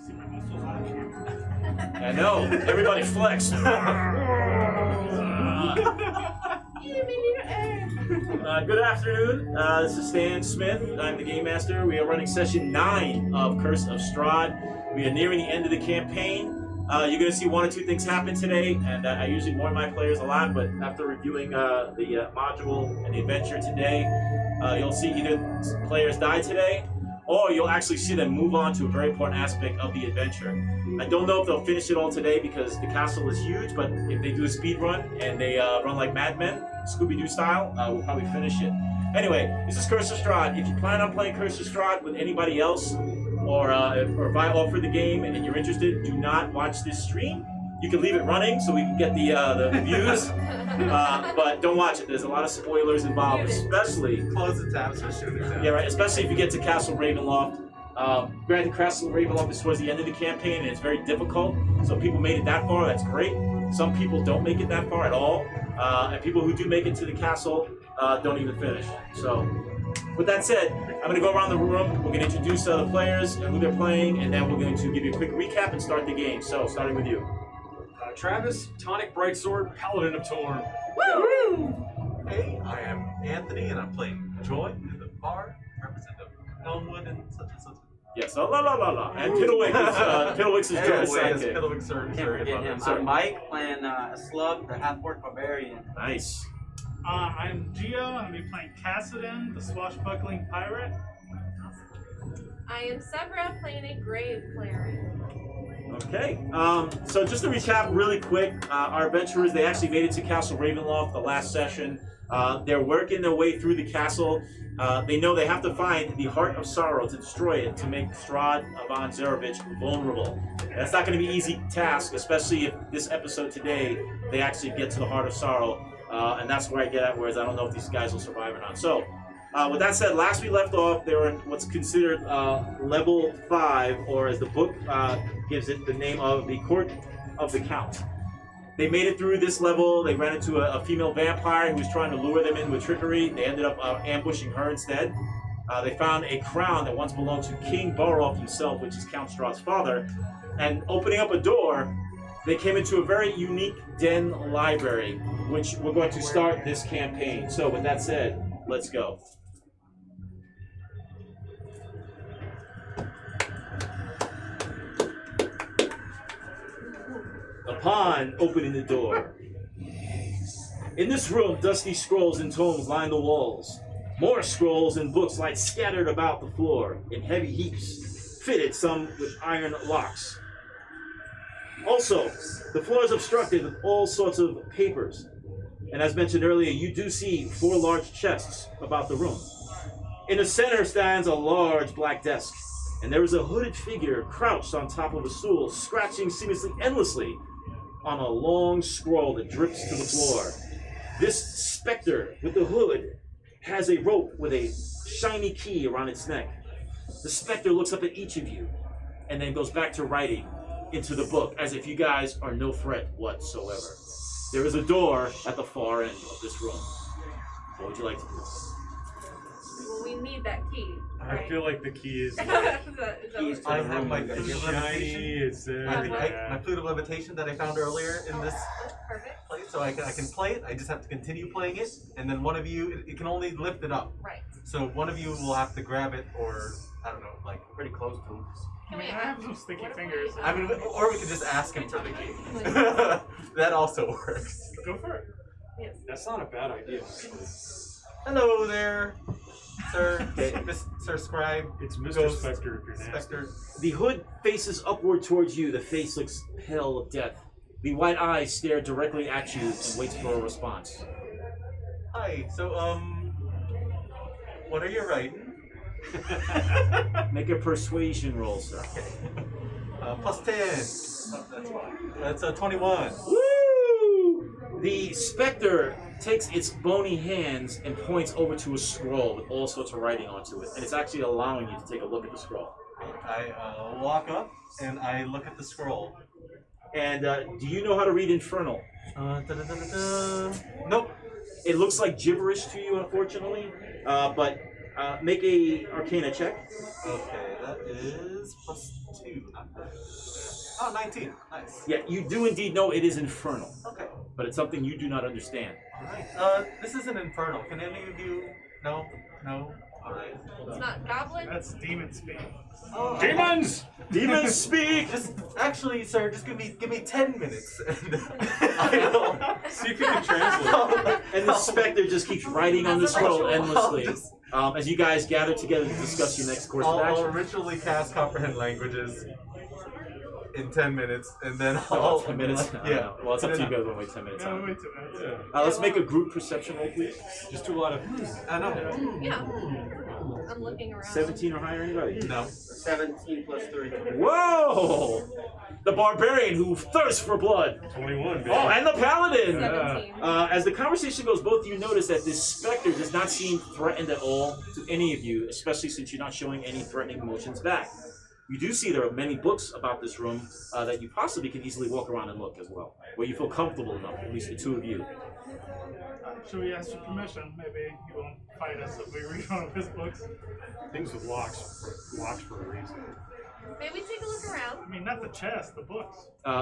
See my muscles on I know. Everybody flex. Good afternoon. This is Stan Smith. I'm the Game Master. We are running session 9 of Curse of Strahd. We are nearing the end of the campaign. You're going to see one or two things happen today, and I usually warn my players a lot, but after reviewing the module and the adventure today, you'll see either players die today, or you'll actually see them move on to a very important aspect of the adventure. I don't know if they'll finish it all today because the castle is huge, but if they do a speed run and they run like madmen, Scooby-Doo style, we'll probably finish it. Anyway, this is Curse of Strahd. If you plan on playing Curse of Strahd with anybody else, or if I offer the game and you're interested, do not watch this stream. You can leave it running so we can get the views, but don't watch it. There's a lot of spoilers involved, especially... Close the tabs for shooting down. Yeah, right, especially if you get to Castle Ravenloft. Granted, Castle Ravenloft is towards the end of the campaign and it's very difficult, so people made it that far, that's great. Some people don't make it that far at all, and people who do make it to the castle don't even finish. So, with that said, I'm going to go around the room, we're going to introduce the players and who they're playing, and then we're going to give you a quick recap and start the game. So, starting with you. Travis, Tonic Brightsword, Paladin of Torm. Woo! Hey, I am Anthony, and I'm playing Joy in the bar, representative of Elmwood and such and such. Yes, la la la la. And Piddlewicks is Joe's sidekick. Piddlewicks, sorry about him. that. I'm Mike, playing a slug, the half-orc barbarian. Nice. I'm Gio, and I'm going to be playing Cassidon, the swashbuckling pirate. I am Severa, playing a grave cleric. Okay, so just to recap really quick, our adventurers, they actually made it to Castle Ravenloft the last session. They're working their way through the castle. They know they have to find the Heart of Sorrow to destroy it, to make Strahd von Zarovich vulnerable. That's not going to be an easy task, especially if this episode today, they actually get to the Heart of Sorrow. And that's where I get at, whereas I don't know if these guys will survive or not. So, with that said, last we left off, they were in what's considered level 5, or as the book gives it, the name of the Court of the Count. They made it through this level. They ran into a female vampire who was trying to lure them in with trickery. They ended up ambushing her instead. They found a crown that once belonged to King Borov himself, which is Count Strahd's father. And opening up a door, they came into a very unique den library, which we're going to start this campaign. So with that said, let's go. Upon opening the door, in this room, dusty scrolls and tomes line the walls. More scrolls and books lie scattered about the floor in heavy heaps, fitted some with iron locks. Also, the floor is obstructed with all sorts of papers. And as mentioned earlier, you do see 4 large chests about the room. In the center stands a large black desk, and there is a hooded figure crouched on top of a stool, scratching seemingly endlessly on a long scroll that drips to the floor. This specter with the hood has a rope with a shiny key around its neck. The specter looks up at each of you and then goes back to writing into the book as if you guys are no threat whatsoever. There is a door at the far end of this room. What would you like to do? Well, we need that key. Right? I feel like the key is Keys to I the have room. my it's flute of shiny, levitation. it's there. My flute of levitation that I found earlier in this That's perfect. place, so I can play it. I just have to continue playing it, and then one of you, it can only lift it up. Right. So one of you will have to grab it, or I don't know, like pretty close to him. I mean, I have some sticky fingers. I mean, or we could just ask him for the key. That also works. Go for it. Yes. That's not a bad idea. Hello there, sir. Sir Scribe. It's Mr. Ghost. Spectre if you're nasty. Spectre. The hood faces upward towards you. The face looks pale of death. The white eyes stare directly at you and waits for a response. Hi. So, what are you writing? Make a persuasion roll, sir. Plus 10. That's fine. That's a 21. Woo! The specter takes its bony hands and points over to a scroll with all sorts of writing onto it, and it's actually allowing you to take a look at the scroll. I walk up and I look at the scroll. And do you know how to read Infernal? Nope. It looks like gibberish to you, unfortunately, but make a Arcana check. Okay, that is plus 2. Not bad. Oh, 19. Nice. Yeah, you do indeed know it is infernal, Okay. but it's something you do not understand. Alright. This isn't infernal. Can any of you? No. No. Alright. It's not goblin. That's demon speak. Oh, Demons! Demons speak! Just actually, sir, just give me 10 minutes, and I will See if you can translate. And the specter just keeps writing on the scroll endlessly. As you guys gather together to discuss your next course of I'll action. ritually cast comprehend languages in 10 minutes, and then No, I'll 10 minutes? Yeah. Well, it's up to you guys. We'll wait 10 minutes. No, on. wait 2 minutes. Let's make a group perception roll, please. Just do a lot of. I know. Yeah. I'm looking around. 17 or higher, anybody? No. 17 plus 3. Whoa! The barbarian who thirsts for blood. 21, baby. Oh, and the paladin! 17. As the conversation goes, both of you notice that this specter does not seem threatened at all to any of you, especially since you're not showing any threatening emotions back. You do see there are many books about this room that you possibly can easily walk around and look as well, where you feel comfortable enough, at least the two of you. Should we ask for permission? Maybe he won't fight us if we read one of his books. Things with locks for a reason. Maybe take a look around. I mean, not the chest, the books.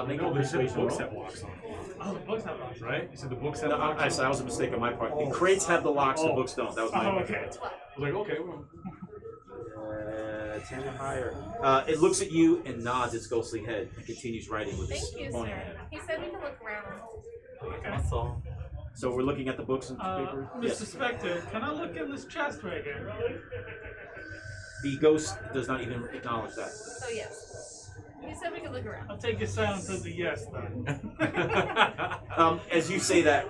Make No, a they said the persuasion books roll. have locks on them, Oh, the books have locks. right? You said the books have No, locks. that was a mistake on my part. The crates have the locks, the books don't. That was my Oh, okay. I was like, okay, well. 10 or higher. It looks at you and nods its ghostly head and continues writing with its Thank you, bony sir. hand. He said we can look around. That's all. So we're looking at the books and paper? Mr. Yes. Spectre, can I look in this chest right here? The ghost does not even acknowledge that. So yes. He said we could look around. I'll take your silence as a yes, then. As you say that,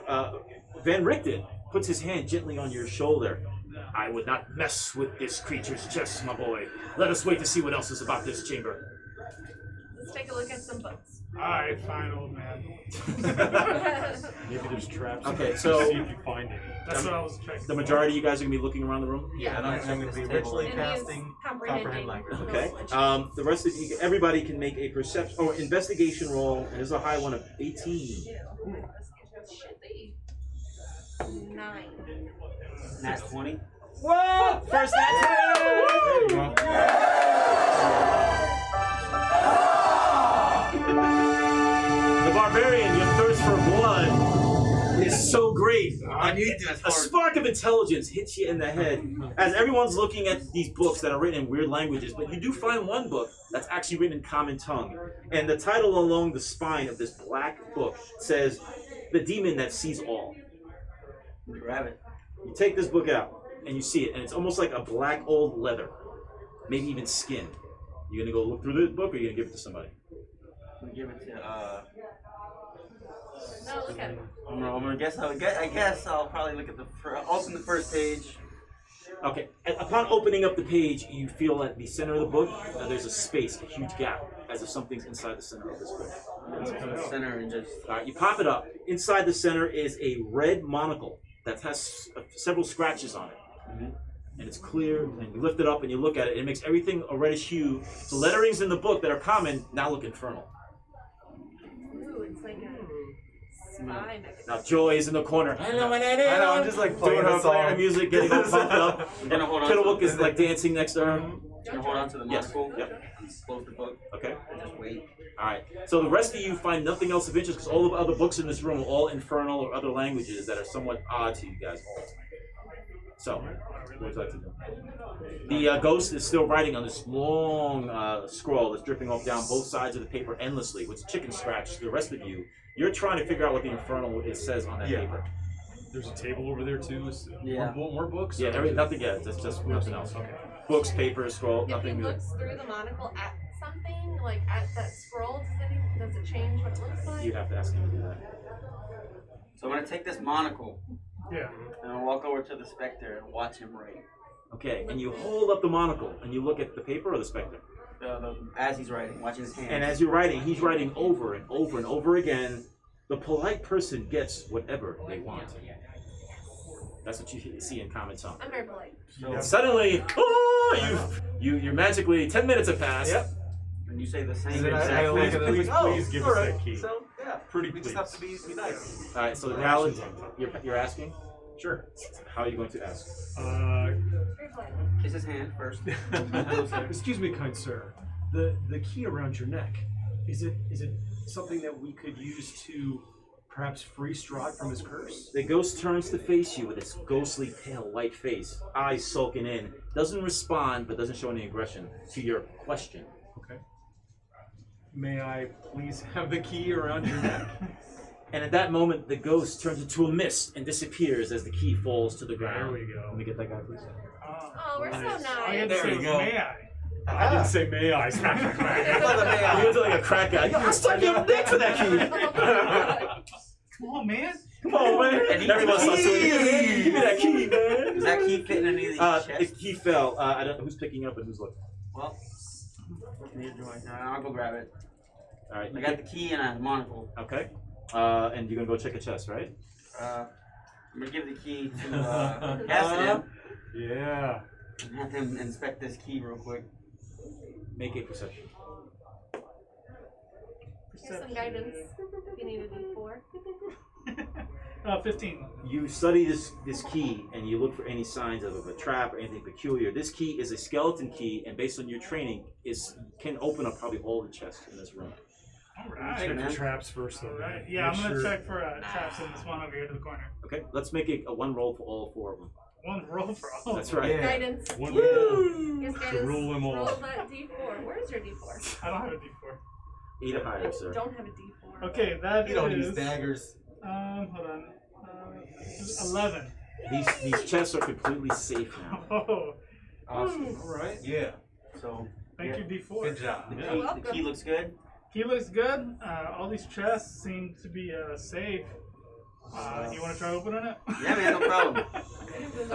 Van Richten puts his hand gently on your shoulder. I would not mess with this creature's chest, my boy. Let us wait to see what else is about this chamber. Let's take a look at some books. Alright, fine, old man. Maybe there's traps. Okay, so- see if you find any. That's what I was checking. The majority of you guys are going to be looking around the room? Yeah. And I'm going to be ritually And he's casting comprehend comprehending. language. Okay. The rest of you, everybody can make a perception or investigation roll, and there's a high one of 18. Should be 9. Nat 20. Whoa! First answer! There you go. The barbarian, your thirst for blood is so great. I need this. A spark of intelligence hits you in the head as everyone's looking at these books that are written in weird languages, but you do find one book that's actually written in common tongue. And the title along the spine of this black book says, The Demon That Sees All. Grab it. You take this book out and you see it, and it's almost like a black old leather, maybe even skin. You gonna go look through the book, or you gonna give it to somebody? I'm gonna give it to No, look at it. I'm gonna guess. I guess I'll probably look at open the first page. Okay. And upon opening up the page, you feel at the center of the book there's a space, a huge gap, as if something's inside the center of this book. Let's go to the center and just. All right, you pop it up. Inside the center is a red monocle that has several scratches on it. And it's clear, and you lift it up and you look at it, and it makes everything a reddish hue. The letterings in the book that are common now look infernal. Ooh, it's like a spy mechanism. Now Joy is in the corner. I know, I'm just like playing doing the her playing her song. music, getting all pumped up. I'm gonna hold on. Fiddlebook to is like dancing next to her. Gonna hold on to the Yes. monocle. Yep. Close the book Okay. and just wait. All right. So the rest of you find nothing else of interest because all the other books in this room are all infernal or other languages that are somewhat odd to you guys all. So, what would you like to do? The ghost is still writing on this long scroll that's dripping off down both sides of the paper endlessly with chicken scratch. The rest of you, you're trying to figure out what the infernal it says on that paper. There's a table over there too. Yeah. More books? Yeah, nothing yet. That's just nothing else. Okay. Books, paper, scroll, If he nothing new. looks through the monocle at something, like at that scroll, does it change what it looks like? You'd have to ask him to do that. So I'm gonna take this monocle Yeah. and I'll walk over to the specter and watch him write. Okay, and you hold up the monocle and you look at the paper or the specter. As he's writing, watching his hands. And as you're writing, he's writing over and over and over again. The polite person gets whatever they want. That's what you see in common tongue. I'm very polite. So, Suddenly, you're magically 10 minutes have passed. Yep. when you say the same And then exact I look thing, at it, Please, like, oh, please give us alright. that key. So, yeah. Pretty We please. just have to be nice. All right, so the Directions ballad, on top. you're asking? Sure. How are you going to ask? Very polite. kiss his hand first. Excuse me, kind sir. The key around your neck. Is it something that we could use to perhaps free Strahd from his curse? The ghost turns to face you with its ghostly pale white face, eyes sulking in, doesn't respond but doesn't show any aggression to your question. Okay. May I please have the key around your neck? And at that moment, the ghost turns into a mist and disappears as the key falls to the There ground. we go. Let me get that guy, please. Oh, we're so All you nice. had to There say you was, go. may I? I didn't say may I. Smack, smack, smack. Another may I. You're like a crack guy. Yo, I'll suck your dick for that key. Come on, man. Come on, man. And Everyone starts doing it. Give me that key, man. Does that key fit in any of these The chests? key fell. I don't know who's picking up and who's looking. Well, I'll go grab it. All right. I got the key and a monocle. Okay. And you're gonna go check a chest, right? I'm gonna give the key to Cassidy Yeah. and have him inspect this key real quick. Make a perception. Here's some guidance if you need a D4. 15. You study this key and you look for any signs of a trap or anything peculiar. This key is a skeleton key, and based on your training, can open up probably all the chests in this room. All right. Check man. for traps first, though. All right. man. Yeah, Make I'm gonna sure- check for traps in this one over here to the corner. Okay, let's make it a one roll for all four of them. One roll for all. That's of them. right. Guidance. One Here's to guidance. rule them all. Roll that D4. Where's your D4? I don't have a D4. 8 or higher, sir. Don't have a D4. Okay, that You don't is. use daggers. Hold on. 11. These chests are completely safe now. Oh, Awesome. All right. Yeah. So, thank Yeah. you, D4. Good job. the You're key, welcome. the key looks good. He looks good. All these chests seem to be safe. You want to try opening it? Yeah, man, no problem.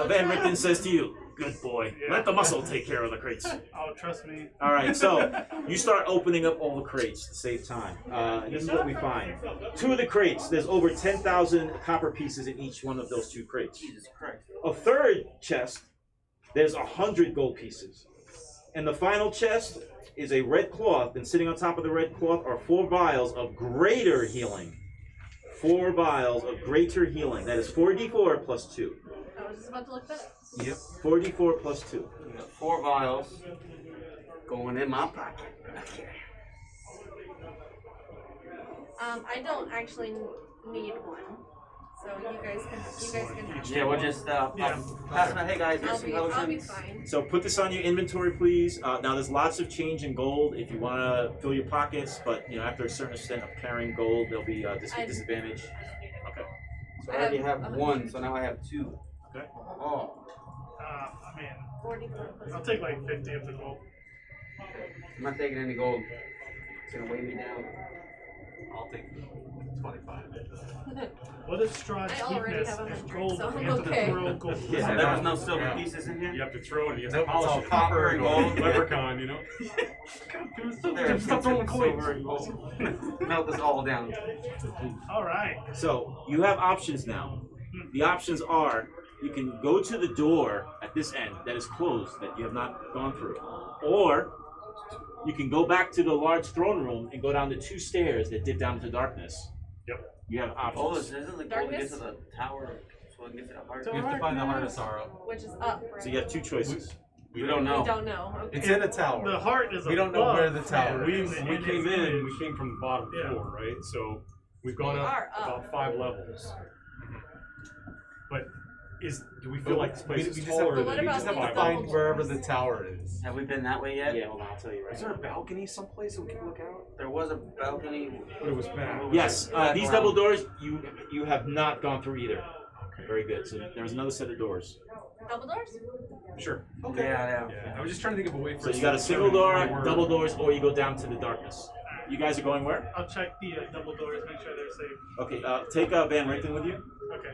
Van Richten says to you, "Good boy. Yeah. Let the muscle take care of the crates." Oh, trust me. All right, so you start opening up all the crates to save time. And this is what we find. 2 of the crates, there's over 10,000 copper pieces in each one of those 2 crates. Jesus Christ. A third chest, there's 100 gold pieces. And the final chest is a red cloth, and sitting on top of the red cloth are 4 vials of greater healing. 4 vials of greater healing. That is 4d4 plus 2. I was just about to look that up. Yep. 4d4 plus 2. We got 4 vials going in my pocket. Okay. I don't actually need one, so you guys can have Yeah, we'll just pass my. Hey guys, one. here's some I'll be potions. fine. So put this on your inventory, please. Now there's lots of change in gold if you want to fill your pockets, but after a certain extent of carrying gold, there'll be a disadvantage. Okay. So I already have I 1, so now I have 2. Okay. Oh. I mean, 44 plus. I'll take like 50 of the gold. I'm not taking any gold. It's gonna weigh me down. I'll take 25. What is Strahd's I already weakness? have a If 100, gold, so we I'm have to okay. throw gold. Yeah, There was no silver pieces in here? You have to throw it and you have Nope, to it's all polish it. copper and gold. Leprechaun, There, Stop throwing coins. silver and gold. Melt this all down. All right. So you have options now. The options are you can go to the door at this end that is closed that you have not gone through, or you can go back to the large throne room and go down the 2 stairs that dip down into darkness. Yep. You have Oh, options. isn't the gold to get Darkness? to the tower so we can get to the heart? You have to find the heart of sorrow. Which is up, right? So you have 2 choices. We don't We know. don't know. Okay. It's in a tower. The heart is We don't know above where the tower there. is. We came in, we came from the bottom Yeah. floor, right? So we've gone We up are up. about 5 levels. But do we feel like this place we is just taller But what than We about just have these to double find wherever doors? the tower is. Have we been that way yet? Yeah, hold on, I'll tell you right Is there a now. balcony someplace that we can look out? There was a balcony. But it was bad. Yes, Back these around. double doors you have not gone through either. Very good. So there's another set of doors. Double doors? Sure. Okay. Yeah. Yeah, I was just trying to think of a way for So us you got to a single determine door, where- double doors, or you go down to the darkness. You guys are going where? I'll check the double doors, make sure they're safe. Okay, take Van Richten with you. Okay.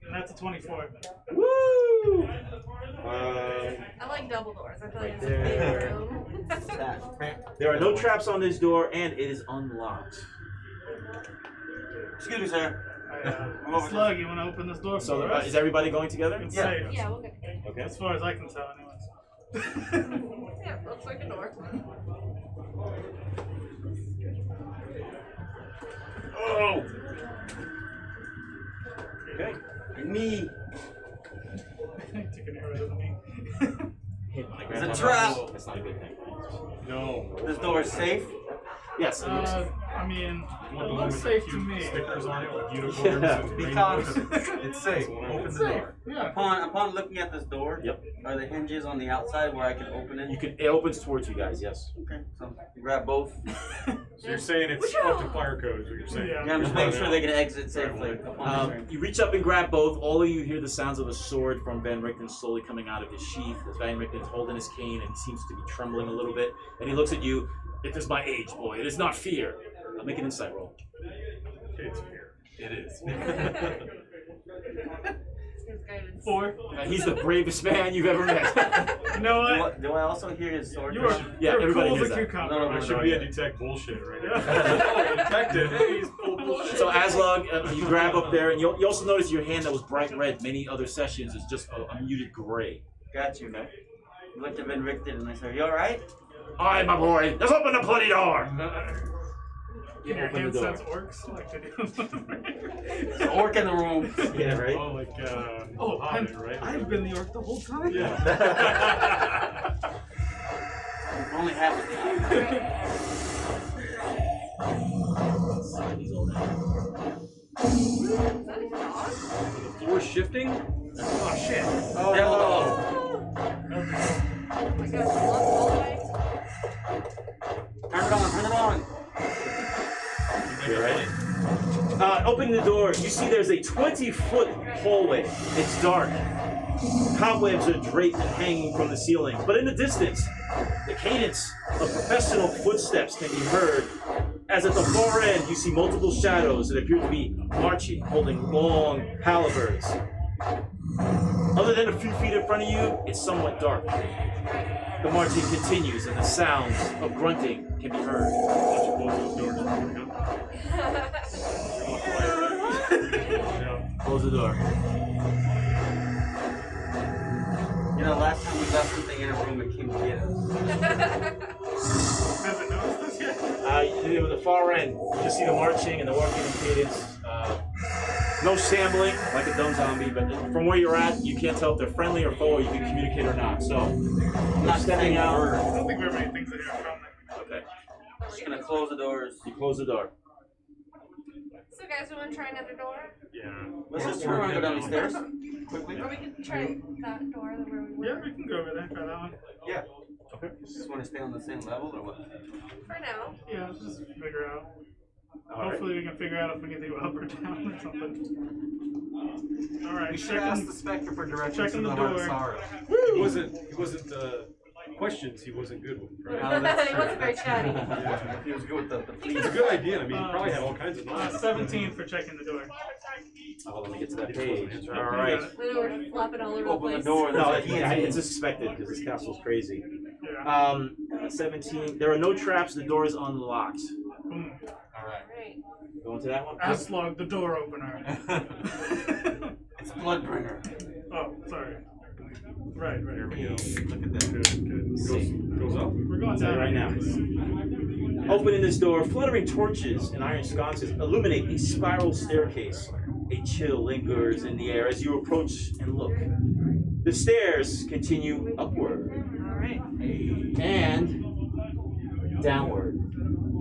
And that's a 24. Woo! I like double doors. I feel like Right it's a big there. room. That. There are no traps on this door, and it is unlocked. Excuse me, sir. Slug, you want to open this door So for us? is everybody going together? It's Yeah. safe. Yeah, we'll go. Okay. As far as I can tell, anyways. Yeah, looks like a door. Oh. Okay. Me. Took an arrow to me. Hit my It's a grandma. trap. That's not a good thing. No. This door is safe. Yes. it looks- I mean, You want it the one looks with safe the to cute me. stickers on it with unicorns Yeah. and Because rainbows. It's safe. Open the door. Yeah. upon looking at this door, Yep. are the hinges on the outside where I can open it? It opens towards you guys. Yes. Okay, so you grab both. So you're saying it's up to fire code is what you're saying. Yeah. Yeah, I'm just making sure they can exit safely. upon entering. You reach up and grab both. All of you hear the sounds of a sword from Van Richten slowly coming out of his sheath. As Van Richten's holding his cane and he seems to be trembling a little bit. And he looks at you. It is my age, boy. It is not fear. I'll make an insight roll. It's fear. It is. His guidance. 4. He's the bravest man you've ever met. You know what? Do I also hear his sword? You are, Yeah, you're everybody cool hears as a that. cucumber. No, no, I no, should be a detect bullshit right now. Detective. Hey, he's full bullshit. So Aslog, you grab up there, and you also notice your hand that was bright red many other sessions is just a muted gray. Got you. Okay. Looked at Van Richten and I said, "You all right?" Aye, my boy. Just open the bloody door. You Can your open hand the door. sense orcs like they do? There's an orc in the room. Yeah, right. Oh, like, Oh, Hobbit, right? I've been the orc the whole time. Yeah. Only half of the time. Is that a dog? The floor shifting? Oh, shit. Oh, Oh my god, all the way. Turn it on. You ready? Opening the door, you see there's a 20-foot hallway. It's dark. Cobwebs are draped and hanging from the ceiling. But in the distance, the cadence of professional footsteps can be heard. As at the far end, you see multiple shadows that appear to be marching, holding long halberds. Other than a few feet in front of you, it's somewhat dark. The marching continues and the sounds of grunting can be heard. Close the door. You know, last time we left something in a room, it came to get us. Haven't noticed this yet. At the far end, you just see the marching and the walking and cadence. No shambling like a dumb zombie, but from where you're at, you can't tell if they're friendly or foe, or you can communicate or not. So, Not stepping out. I don't think we have any things in here from them. Okay, Just gonna close the doors. you close the door. So guys, we want to try another door? Yeah. Let's just turn around and go down the stairs. Quickly. Or we can try that door where we were. Yeah, we can go over there. Try that one. Yeah. Okay. Just want to stay on the same level or what? For now. Yeah, let's just figure out. All right. Hopefully we can figure out if we can do up or down or something. Alright, We should ask checking. the Spectre for directions checking to the the Heart of door. Sorrow. He wasn't questions he wasn't good with, right? that's He wasn't very chatty. Yeah. He was good with the It's a good idea. I mean, he probably had all kinds of knowledge. 17 for checking the door. Oh, let me get to that You're supposed page. to All answer. right. I know we're flopping all over the Open the place. door. No, There's a key. it's expected because this castle's crazy. Yeah. 17. There are no traps. The door is unlocked. Boom. Alright. Right. Go into that one. Aslog, the door opener. It's Bloodbringer. Oh, sorry. Right, right. There we go. Look at that. Good. Goes up. We're going Tell you down right now. Opening this door, fluttering torches and iron sconces illuminate a spiral staircase. A chill lingers in the air as you approach and look. The stairs continue upward Alright. and downward.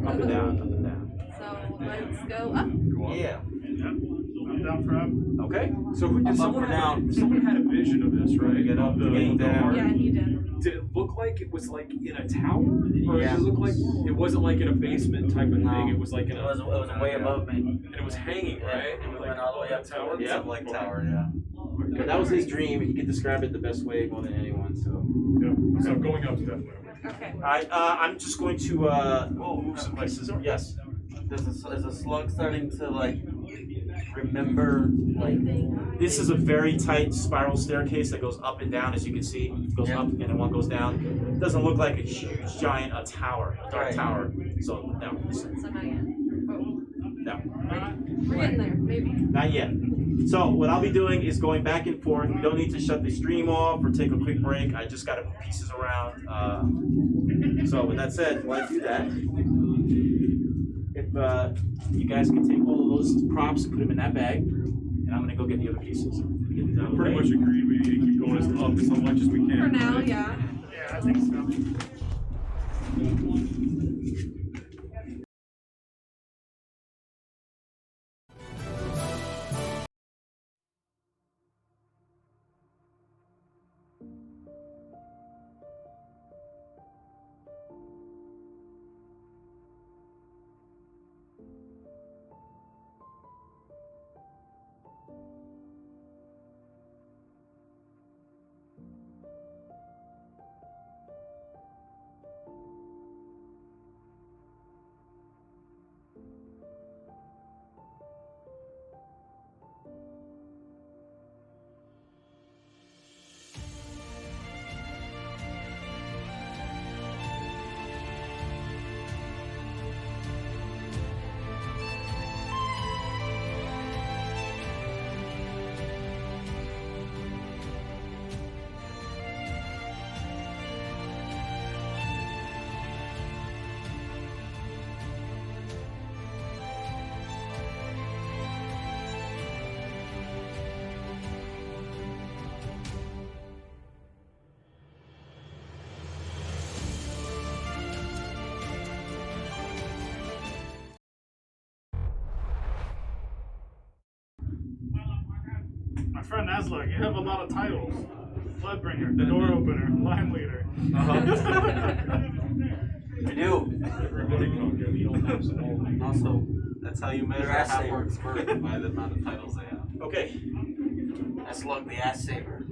Up and down, up and down. So let's go up. Yeah. I'm down for up. Okay. So who- I'm did up someone for down. someone had a vision of this, right? Get up, Of the get down. heart. Yeah, he did. Did it look like it was like in a tower, or Yeah. did it look like it wasn't like in a basement type of No. thing? It was like in It a was way above me. and it was hanging, right? It went all the way up to tower. it. Yeah. It's like tower, yeah. But that was his dream. He could describe it the best way more than anyone. So, Yeah. So going up's definitely. Okay. all right. I'm just going to move some pieces. Yes. Is the slug starting to like remember like This is a very tight spiral staircase that goes up and down, as you can see. It goes Yeah. up and then one goes down. It doesn't look like a huge giant tower, a dark Right. tower. So no, So not yet. Oh. no, We're getting there, maybe. not yet. So what I'll be doing is going back and forth. We don't need to shut the stream off or take a quick break. I just got to move pieces around. So with that said, while I do that, if you guys can take all of those props and put them in that bag, and I'm gonna go get the other pieces. Get these out of the Pretty way. much agreed. We need to keep going up as much as we can. For now, right? yeah. Yeah, I think so. friend Aslug, you have a lot of titles. Bloodbringer, the door opener, line leader. I do. Also, That's how you measure Your a ass saver. half-orc's worth, by the amount of titles they have. Okay. Aslug the ass saver.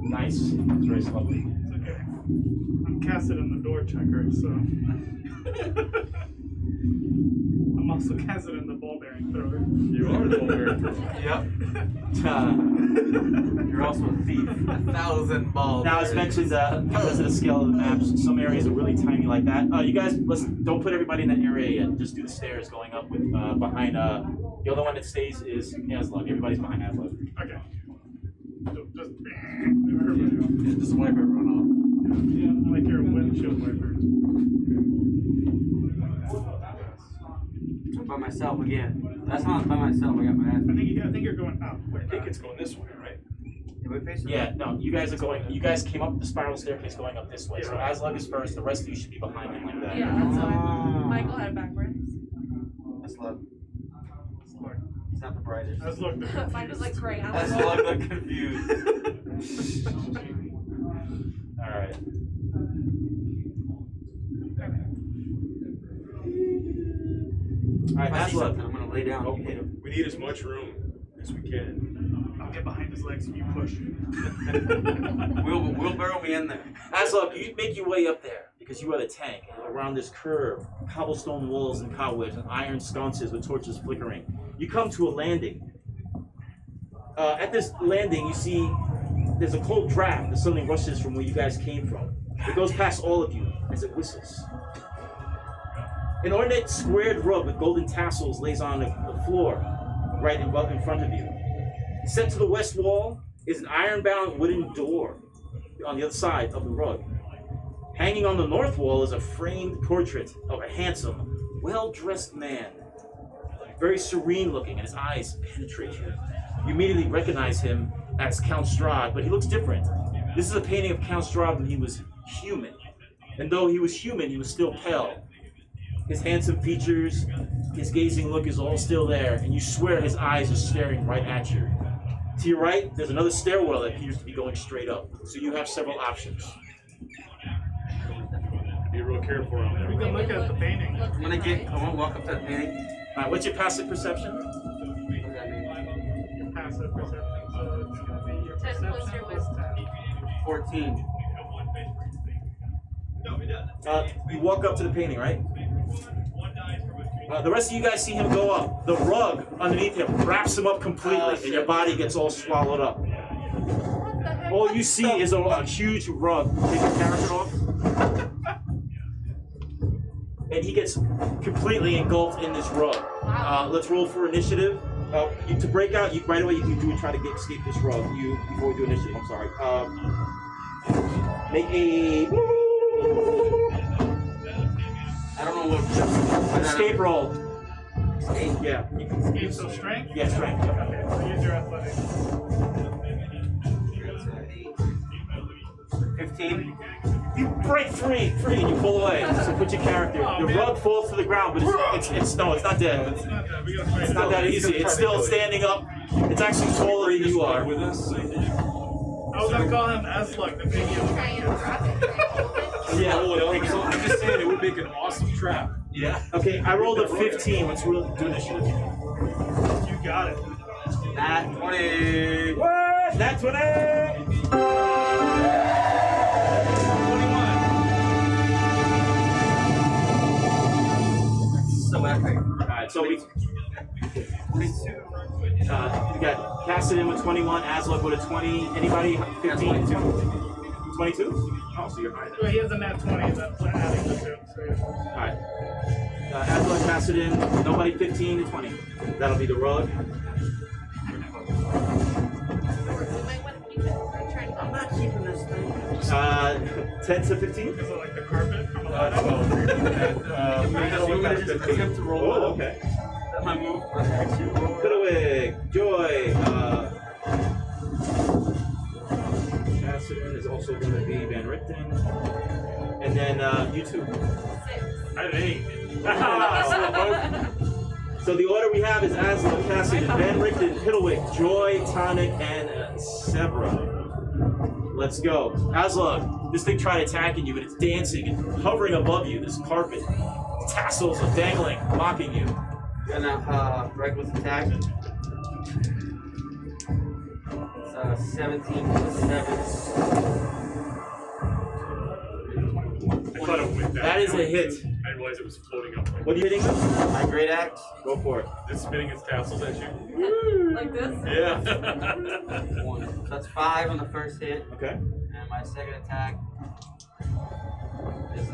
Nice. That's very lovely. It's okay. I'm casted in the door checker, so. I'm also casted in the ball bearing thrower. You are the owner. Yep. You're also a thief. 1,000 balls. Now, as mentioned, because of the scale of the maps, some areas are really tiny like that. You guys, listen, don't put everybody in that area yet. Just do the stairs going up with behind. The other one that stays is Aslug. Everybody's behind Aslug. Okay. So just everybody off. Yeah, just wipe everyone off. Yeah, like your windshield wiper. I'm by myself again. That's not by myself. I got my ass. I think you're going up. I think it's going this way, right? Am I facing? Yeah, no, you guys are going. You guys came up the spiral staircase going up this way. So Aslug is first. The rest of you should be behind him like that. Yeah, that's what Michael had backwards. Aslug. Look, He's not the brightest. let's look. Mine was like gray. I was Aslug the confused. All right. All right, If I see Aslug. something, I'm gonna lay down. Okay. We need as much room as we can. I'll get behind his legs and you push. Wheelbarrow me in there. Aslug, you make your way up there because you are the tank. Around this curve, cobblestone walls and cobwebs and iron sconces with torches flickering. You come to a landing. At this landing, you see there's a cold draft that suddenly rushes from where you guys came from. It goes past all of you as it whistles. An ornate squared rug with golden tassels lays on the floor right in front of you. Set to the west wall is an iron-bound wooden door on the other side of the rug. Hanging on the north wall is a framed portrait of a handsome, well-dressed man. Very serene looking, and his eyes penetrate you. You immediately recognize him as Count Strahd, but he looks different. This is a painting of Count Strahd when he was human. And though he was human, he was still pale. His handsome features, his gazing look is all still there, and you swear his eyes are staring right at you. To your right, there's another stairwell that appears to be going straight up, so you have several options. Be real careful out there. We can look at the painting. I want to walk up to the painting. All right, what's your passive perception? What does that mean? Passive perception, so it's gonna be your 10 plus perception your plus wisdom. 10. 14. You walk up to the painting, right? The rest of you guys see him go up. The rug underneath him wraps him up completely, and your body gets all swallowed up. What the heck? All you see is a huge rug. Take the character off. And he gets completely engulfed in this rug. Let's roll for initiative. To break out, right away you can do try to escape this rug. Before we do initiative, I'm sorry. Make a I don't know what. escape roll. Escape? Yeah. You can Escape, so strength? Yeah, strength. Yeah. Okay, so use your athletics. 15. You break free, and you pull away. So put your character. The rug falls to the ground, but it's not dead. It's not that. We gotta fight It's it. not that easy. It's still standing up. It's actually taller than you are. With us. I was gonna call him Aslug, the baby of the Try and drop it. Yeah. So I'm just saying it would make an awesome trap. Yeah. Okay, I rolled a 15. Let's do initiative. You got it. Nat 20. What? That's 20! So epic. Alright, so we got Cassidy with 21, Aslug with a 20. Anybody? 15? 22? Oh, so you're higher. Well, he has a nat 20 that's adding the 2. So yeah. Alright. Aslug, Cassidy, nobody 15 to 20. That'll be the rug. You might want to keep it. I'm trying to. I'm not keeping this thing. 10 to 15? Is it like the carpet from the 12. Attempt to roll Oh, it. okay. That's my move. Action. Kudawig, Joy, Cassidy is also going to be Van Richten. And then you two. 6. I have 8. So the order we have is Aslan, Cassidy, Van Richten, Piddlewick, Joy, Tonic, and Sebra. Let's go. Aslan, this thing tried attacking you, but it's dancing and hovering above you, this carpet. Tassels are dangling, mocking you. And reckless attack. It's 17 plus 7. I thought it went That is a hit. I didn't realize it was floating up. What are you hitting with? My great axe. Go for it. It's spinning its tassels at you. Like this? Yeah. 1. So that's 5 on the first hit. Okay. And my second attack is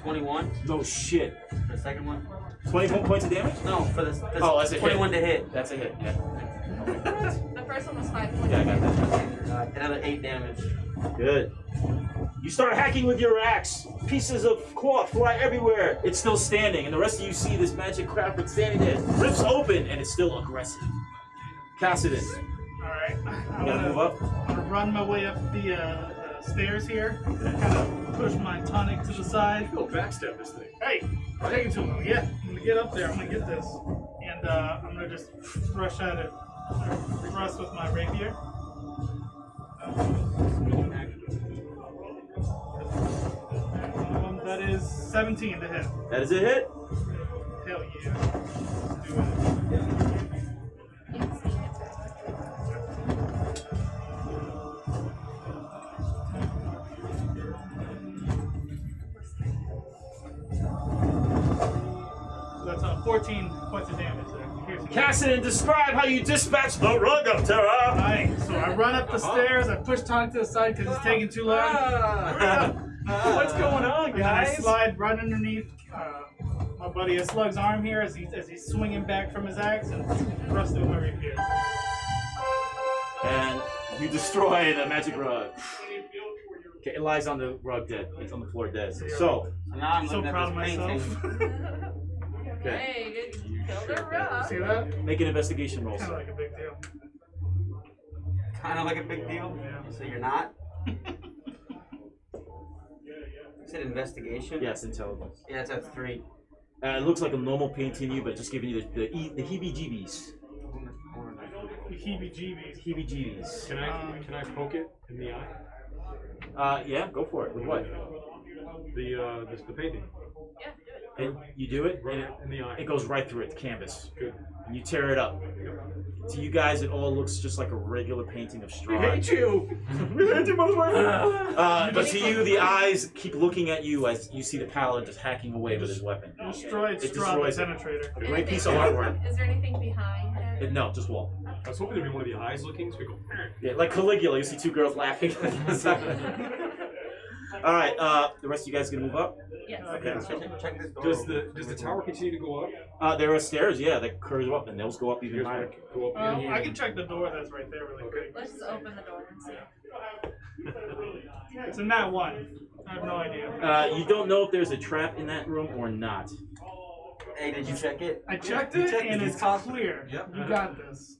21 No shit. for the second one. 21 points of damage? No, for this Oh, that's a 21 hit. to hit. That's a hit, yeah. The first one was 5 points. Yeah, I got that. Another 8 damage. Good. You start hacking with your axe. Pieces of cloth fly everywhere. It's still standing, and the rest of you see this magic crab that's standing there. Rips open, and it's still aggressive. Cassidy, Alright. you gotta move up. I'm gonna run my way up the stairs here. Kind of push my tonic to the side. Go backstab this thing. Hey, take it too long. Yeah, I'm gonna get up there. I'm gonna get this, and I'm gonna just rush at it. Thrust with my rapier. That is 17 to hit. That is a hit. Hell yeah. Let's do it. So that's 14 points of damage there. Here's Cassidy, describe how you dispatch the rug of terror. Alright, so I run up the stairs, I push Tonic to the side because it's taking too long. What's going on, And then I guys? slide right underneath my buddy Slug's arm here as he's swinging back from his axe and thrust it with my rapier. And you destroy the magic rug. Okay, it lies on the rug dead. It's on the floor dead. So, Now I'm So looking proud of at this myself. painting. okay, Hey, you killed a rock. See that? make an investigation roll. Kind of like a big deal. Kind of like a big deal. Yeah. So you're not? You said investigation? Yes, intelligence. Yeah, it's at 3. It looks like a normal paint to you, but just giving you the heebie-jeebies. Heebie-jeebies. Heebie-jeebies. Can I poke it in the eye? Yeah, go for it. With what? The painting. Yeah, do it. And you do it, and Right in the eye. it goes right through it, the canvas. Good. And you tear it up. To you guys, it all looks just like a regular painting of Strahd. you! We hate you, motherfucker! But to you, the eyes keep looking at you as you see the paladin just hacking away with his weapon. Destroyed It Strahd destroys the it. Penetrator. A great piece of artwork. Is there anything behind it? No, just wall. I was hoping there'd be one of the eyes looking, so we go. Yeah, like Caligula, you see two girls laughing. All right, the rest of you guys gonna move up? Yes. Okay. Check this door. Does the tower continue to go up? There are stairs, yeah, that curves up, and those go up even higher. Go up. I can check the door that's right there really quick. Let's just open the door and see. It's a nat 1. I have no idea. You don't know if there's a trap in that room or not. Hey, did you check it? I checked You it checked and it. it's clear. Yep. You got this.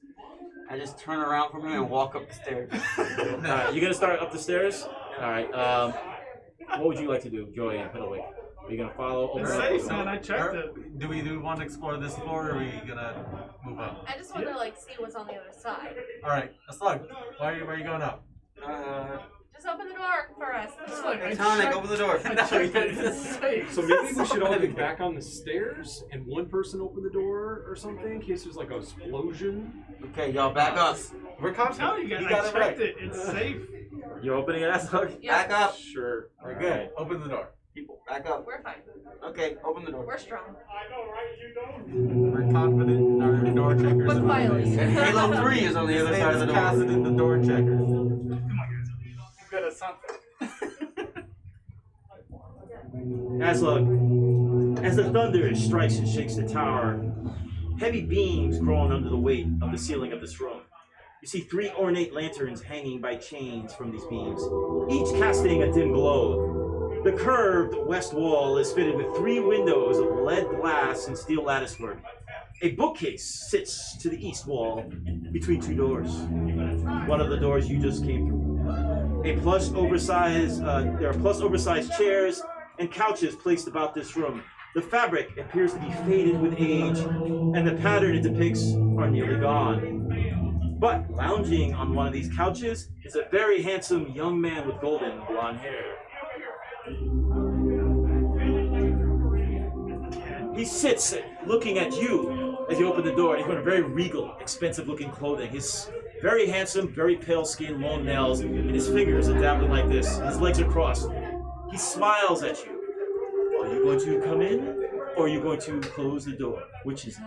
I just turn around from him and walk up the stairs. Alright, you gonna start up the stairs? Alright, what would you like to do, Joy and Piddlewick? Are you gonna follow? It's over? safe, man. I checked it. Do we want to explore this floor, or are we gonna move up? I just want to like see what's on the other side. All right, Slug, why are you going up? Just open the door for us. Tonic, open the door. It's safe. So maybe we should all get back on the stairs and one person open the door or something in case there's like an explosion. Okay, y'all back up. We're I'm confident. telling you guys, You I got it checked right. it. It's safe. You're opening it, Ashley? Yeah, Back up. Sure. We're good. Open the door. Back up. we're fine. Okay, open the door. We're strong. We're confident in our door checkers. But quietly. And Halo 3 is on the other side of the door. Cassidy, the door checker. Come on, guys. You good at something. Aslug, as the thunder strikes and shakes the tower, heavy beams groan under the weight of the ceiling of this room. You see 3 ornate lanterns hanging by chains from these beams, each casting a dim glow. The curved west wall is fitted with 3 windows of lead glass and steel latticework. A bookcase sits to the east wall between 2 doors. One of the doors you just came through. There are plush oversized chairs and couches placed about this room. The fabric appears to be faded with age, and the pattern it depicts are nearly gone. But lounging on one of these couches is a very handsome young man with golden blonde hair. He sits looking at you as you open the door, and he's wearing very regal, expensive-looking clothing. He's very handsome, very pale skin, long nails, and his fingers are dabbling like this. His legs are crossed. He smiles at you. Are you going to come in, or are you going to close the door? Which is it?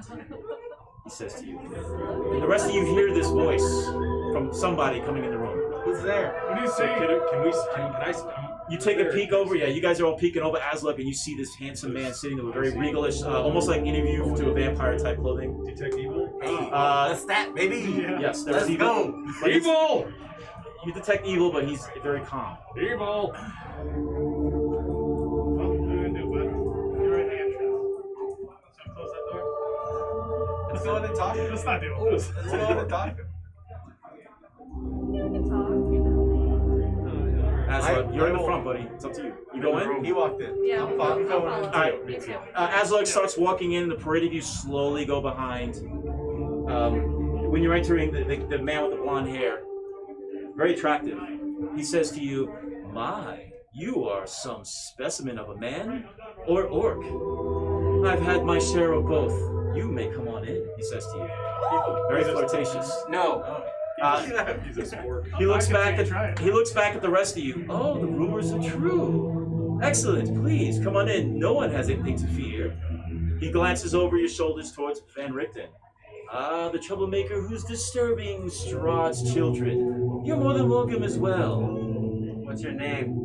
He says to you. And the rest of you hear this voice from somebody coming in the room. Who's there? What do you So say? can I? You take a peek over, yeah, you guys are all peeking over Asluk, and you see this handsome man sitting there with very regalish, almost like interview to a vampire type clothing. Detect evil. That's that, baby. Yeah. Yes, there's Let's evil. go. But it's- Evil! You detect evil, but he's very calm. Evil! Well, what are we gonna do, bud? You're right hand. So close that door. Let's go in and talk. Let's not deal with this. Let's go in and talk. We can talk. Asluk, you're in the will- front, buddy. It's up to you. You go in? He walked in. Yeah, I'm I'll going follow. in. Alright. Me too. Asluk starts walking in, the parade of you slowly go behind. When you're entering, the man with the blonde hair, very attractive, he says to you, "My, you are some specimen of a man or orc. I've had my share of both. You may come on in," he says to you. Very flirtatious. No. He's a sport. He looks I can back take a try. at he looks back at the rest of you. Oh, the rumors are true. Excellent. Please come on in. No one has anything to fear. He glances over your shoulders towards Van Richten. Ah, the troublemaker who's disturbing Strahd's children. You're more than welcome as well. What's your name?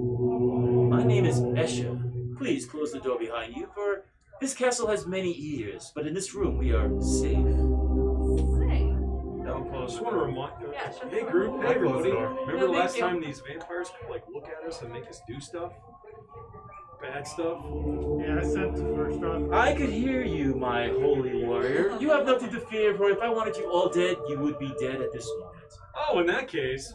My name is Escher. Please close the door behind you, for this castle has many ears, but in this room we are safe. Say. Don't I close. just want to remind. Yeah, shut Hey the group, door. hey everybody. door. Remember No, the thank last you. time these vampires could like look at us and make us do stuff? Bad stuff? Yeah, I sent for Strahd. I could hear you, my holy warrior. You have nothing to fear, for if I wanted you all dead, you would be dead at this moment. Oh, in that case.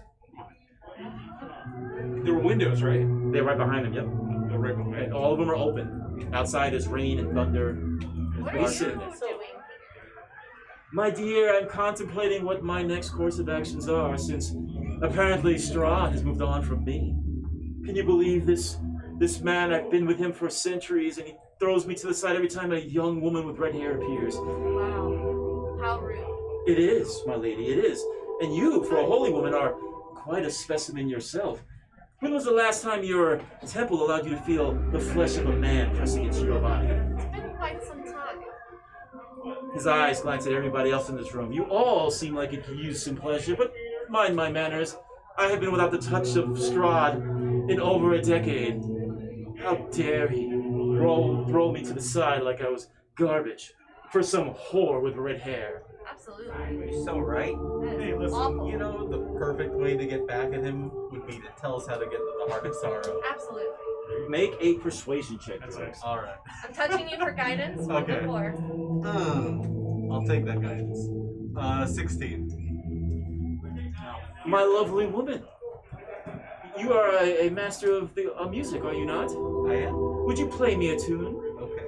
There were windows, right? They're right behind him, yep. Oh, right behind. And all of them are open. Outside is rain and thunder. What But are he's you sitting there. doing? My dear, I'm contemplating what my next course of actions are, since apparently Strahd has moved on from me. Can you believe this man? I've been with him for centuries, and he throws me to the side every time a young woman with red hair appears. Wow. How rude. It is, my lady, it is. And you, for a holy woman, are quite a specimen yourself. When was the last time your temple allowed you to feel the flesh of a man press against your body? It's been quite some time. His eyes glance at everybody else in this room. You all seem like you could use some pleasure, but mind my manners. I have been without the touch of Strahd in over a decade. How dare he throw me to the side like I was garbage for some whore with red hair. Absolutely. You're so right. That Hey, is listen, awful. You know, the perfect way to get back at him would be to tell us how to get to the heart of sorrow. Absolutely. Make a persuasion check. That's Joy. nice. All right. I'm touching you for guidance. What Okay. for? I'll take that guidance. 16. My lovely woman, you are a master of the music, are you not? I am. Would you play me a tune? Okay.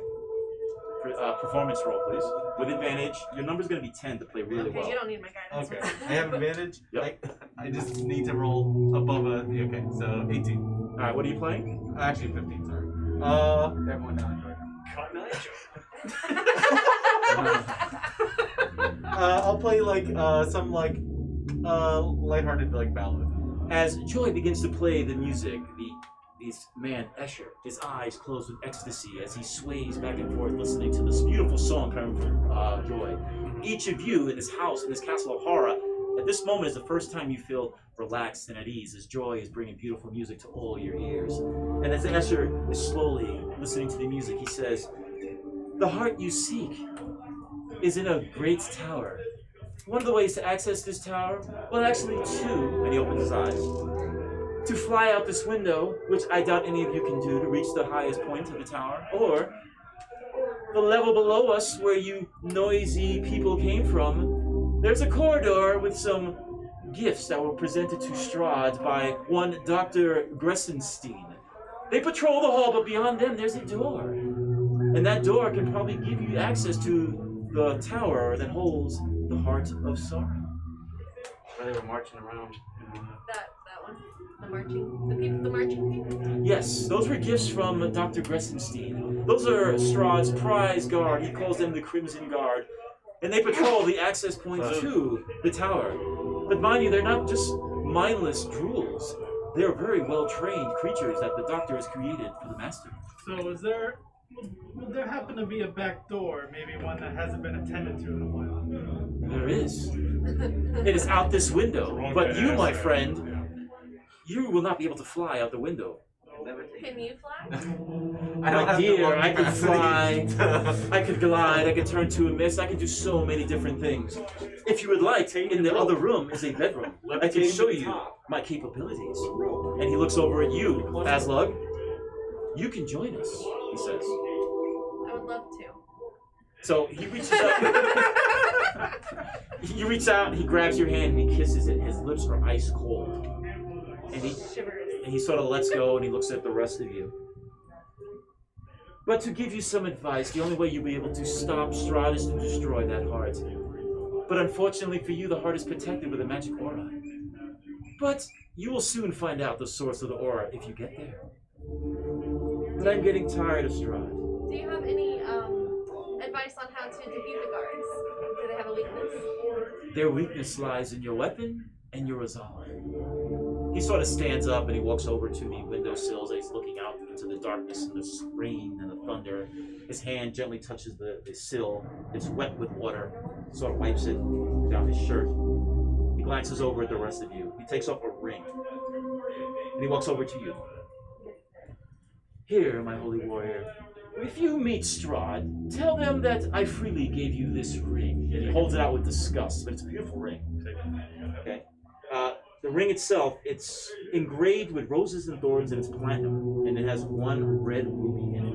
Performance roll, please. With advantage. Your number's going to be 10 to play really Okay, well. you don't need my guidance. Okay. I have advantage. Yep. I just need to roll above a. Okay, so 18. All right, what are you playing? Actually, 15. Sorry. Everyone down. Cotton Eye Joe. I'll play like some like lighthearted like ballad. As Joy begins to play the music, this man, Escher, his eyes close with ecstasy as he sways back and forth listening to this beautiful song coming from Joy. Each of you in this house, in this castle of horror, at this moment is the first time you feel relaxed and at ease as Joy is bringing beautiful music to all your ears. And as Escher is slowly listening to the music, he says, "The heart you seek is in a great tower. One of the ways to access this tower, well actually two," and he opens his eyes, "to fly out this window, which I doubt any of you can do to reach the highest point of the tower, or the level below us where you noisy people came from, there's a corridor with some gifts that were presented to Strahd by one Dr. Gressenstein. They patrol the hall, but beyond them there's a door. And that door can probably give you access to the tower that holds the heart of sorrow. Where they were marching around. That one. The marching people? Yes, those were gifts from Dr. Gressenstein. Those are Strahd's prize guard. He calls them the Crimson Guard. And they patrol the access point to the tower. But mind you, they're not just mindless drools. They're very well-trained creatures that the Doctor has created for the Master. So will there happen to be a back door, maybe one that hasn't been attended to in a while? There is. It is out this window. But you, my friend, you will not be able to fly out the window. Can you fly? My dear, I could fly, I could glide, I could turn to a mist, I could do so many different things. If you would like, in the other room is a bedroom. I can show you my capabilities. And he looks over at you, Aslug. You can join us, he says. I would love to. So he reaches out. You reach out, he grabs your hand and he kisses it. His lips are ice cold. Shivers. And he sort of lets go and he looks at the rest of you. But to give you some advice, the only way you'll be able to stop Strahd is to destroy that heart. But unfortunately for you, the heart is protected with a magic aura. But you will soon find out the source of the aura if you get there. But I'm getting tired of Strahd. Do you have any advice on how to defeat the guards? Do they have a weakness? Their weakness lies in your weapon and your resolve. He sort of stands up and he walks over to the windowsills and he's looking out into the darkness and the rain and the thunder. His hand gently touches the sill. It's wet with water. Sort of wipes it down his shirt. He glances over at the rest of you. He takes off a ring. And he walks over to you. Here, my holy warrior, if you meet Strahd, tell them that I freely gave you this ring. And he holds it out with disgust, but it's a beautiful ring. Okay? The ring itself, it's engraved with roses and thorns and it's platinum. And it has one red ruby in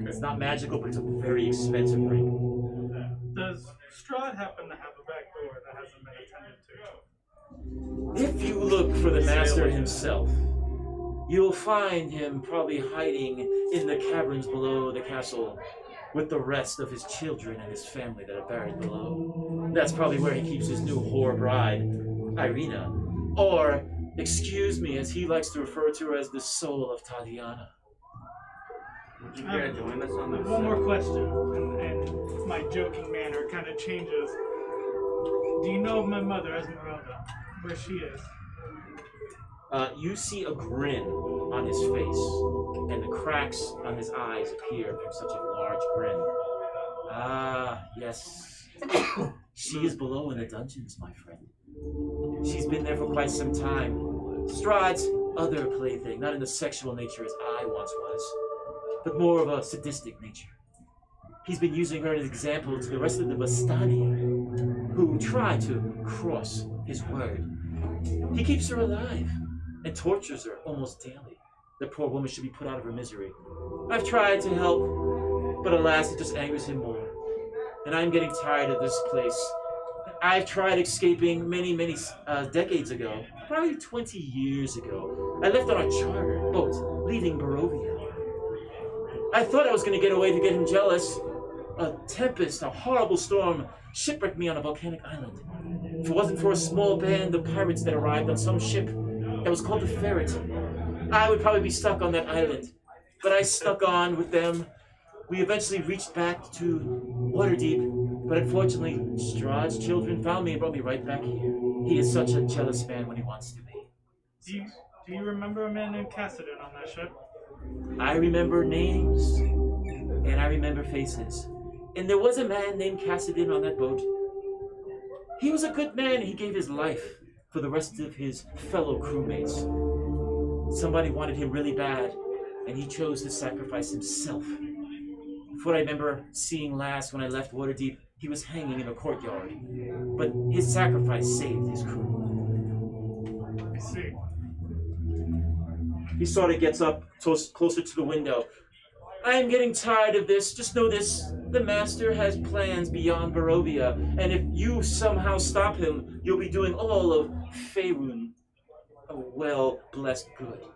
it. It's not magical, but it's a very expensive ring. Does Strahd happen to have a back door that hasn't been attended to? If you look for the master himself, you'll find him probably hiding in the caverns below the castle with the rest of his children and his family that are buried below. That's probably where he keeps his new whore bride, Irina. Or, excuse me, as he likes to refer to her as the soul of Tatiana. Would you care to join us on this? One more question, and my joking manner kind of changes. Do you know of my mother, Esmeralda, where she is? You see a grin on his face, and the cracks on his eyes appear from such a large grin. Ah, yes. She is below in the dungeons, my friend. She's been there for quite some time. Strahd's other plaything, not in the sexual nature as I once was, but more of a sadistic nature. He's been using her as an example to the rest of the Vastani, who try to cross his word. He keeps her alive and tortures her almost daily. The poor woman should be put out of her misery. I've tried to help, but alas, it just angers him more. And I'm getting tired of this place. I've tried escaping many decades ago, probably 20 years ago. I left on a charter boat, leaving Barovia. I thought I was going to get away to get him jealous. A tempest, a horrible storm, shipwrecked me on a volcanic island. If it wasn't for a small band of pirates that arrived on some ship that was called the Ferret, I would probably be stuck on that island. But I stuck on with them. We eventually reached back to Waterdeep, but unfortunately, Strahd's children found me and brought me right back here. He is such a jealous man when he wants to be. Do you remember a man named Cassidon on that ship? I remember names, and I remember faces. And there was a man named Cassidon on that boat. He was a good man. He gave his life for the rest of his fellow crewmates. Somebody wanted him really bad, and he chose to sacrifice himself. For what I remember seeing last when I left Waterdeep, he was hanging in a courtyard. But his sacrifice saved his crew. I see. He sort of gets up closer to the window. I am getting tired of this. Just know this. The Master has plans beyond Barovia, and if you somehow stop him, you'll be doing all of Faerun a well-blessed good.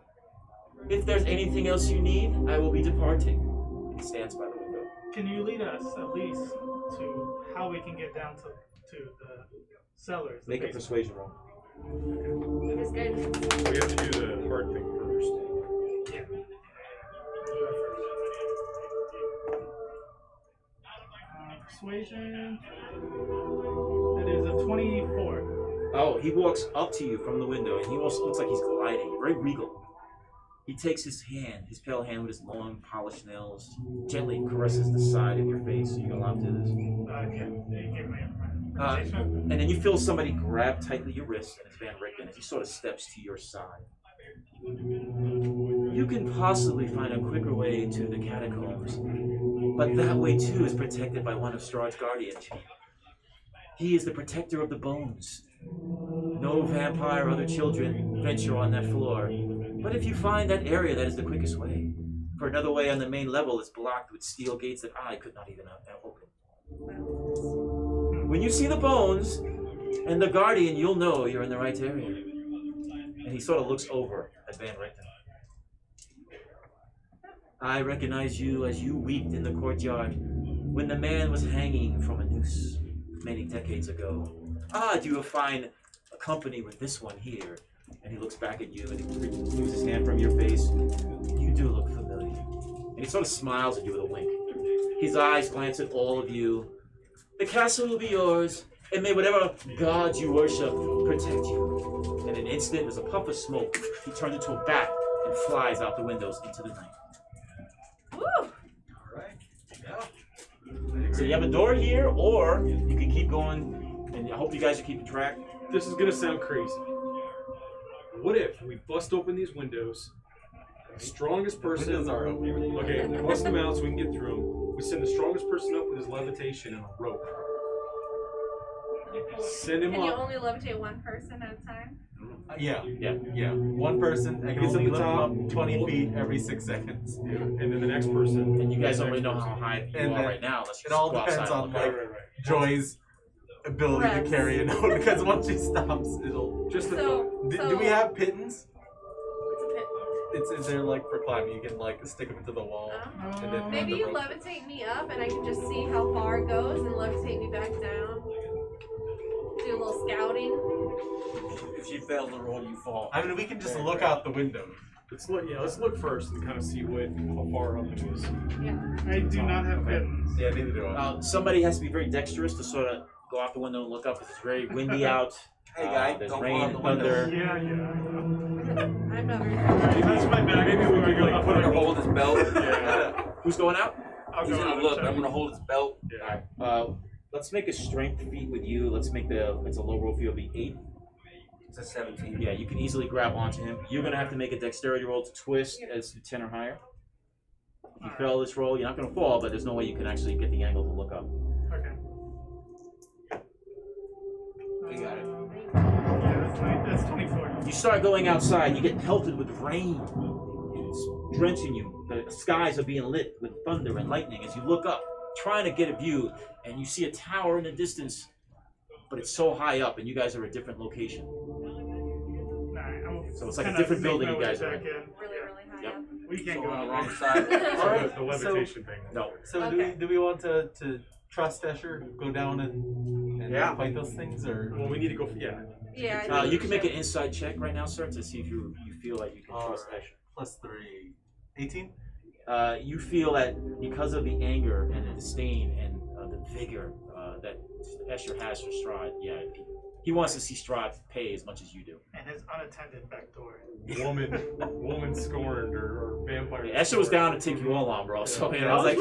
If there's anything else you need, I will be departing. He stands by the window. Can you lead us at least to how we can get down to the cellars? the Make a basement? persuasion roll. This guy. We have to do the hard thing first. Yeah. Persuasion. That is a 24. Oh, he walks up to you from the window, and he almost looks like he's gliding, very regal. He takes his hand, his pale hand with his long, polished nails, gently caresses the side of your face. So you allow him to do this. Yeah, you give me a And then you feel somebody grab tightly your wrist, and it's Van Richten as he sort of steps to your side. You can possibly find a quicker way to the catacombs, but that way too is protected by one of Strahd's guardians. He is the protector of the bones. No vampire or other children venture on that floor. But if you find that area, that is the quickest way. For another way on the main level is blocked with steel gates that I could not even open. When you see the bones and the guardian, you'll know you're in the right area. And he sort of looks over at Van Richten. I recognize you as you wept in the courtyard when the man was hanging from a noose many decades ago. Do you find a company with this one here? And he looks back at you and he removes his hand from your face. You do look familiar. And he sort of smiles at you with a wink. His eyes glance at all of you. The castle will be yours, and may whatever gods you worship protect you. In an instant, there's a puff of smoke. He turns into a bat and flies out the windows into the night. Woo! So you have a door here, or you can keep going, and I hope you guys are keeping track. This is gonna sound crazy. What if we bust open these windows? The strongest person. Windows are open. Okay, bust them out so we can get through them. We send the strongest person up with his levitation and a rope. Send him Can you up. only levitate one person at a time? Yeah. Yeah. One person. I can Gets only up the lift them top, up 20 feet every 6 seconds. Yeah, and then the next person. And you guys don't and really the know next how person. high you And are then right now. Let's It just all go outside depends and on look like out. Joy's ability Reps. to carry a note because once she stops, it'll. Just the Do we have pittons? What's a pit? Is there like for climbing? You can like stick them into the wall. And then Maybe the you rope. levitate me up and I can just see how far it goes and levitate me back down. Do a little scouting. If you fail the roll, you fall. I mean, we can just look out the window. let's look. Yeah, let's look first and kind of see how far up it is. Yeah. I do not have Okay. pittons. Yeah, neither do I. Somebody has to be very dexterous to sort of go out the window and look up. It's very windy out. Hey guy, There's don't rain fall out and the window. thunder. Yeah, I know. I'm not very That's my bag. Maybe we could like I'm gonna hold his belt. Yeah. Who's going out? I'll He's go out gonna and look. check. I'm gonna hold his belt. Yeah. Let's make a strength feat with you. Let's make it's a low roll for you. It'll be 8. It's a 17. Yeah, you can easily grab onto him. You're gonna have to make a dexterity roll to twist as 10 or higher. If you fail this roll, you're not gonna fall, but there's no way you can actually get the angle to look up. Okay. You got it. Yeah, that's 24. You start going outside, you get pelted with rain. It's drenching you. The skies are being lit with thunder and lightning as you look up, trying to get a view, and you see a tower in the distance, but it's so high up, and you guys are at a different location. So it's like a different building you guys are in. really, really high Yep. up. We can't So go on out the wrong there. side. So the levitation thing. No. So Okay. do we want to trust Escher, go down and fight those things, or Well, we need to go. Yeah. Yeah. I think You can we make an should. inside check right now, sir, to see if you feel like you can trust Alright. Escher. +3, 18? You feel that because of the anger and the disdain and the vigor that Escher has for Strahd, yeah, he wants to see Strahd pay as much as you do. And his unattended back door. Woman scorned or vampire. Yeah, Escher was down to take you all on, bro. So you know, I was like,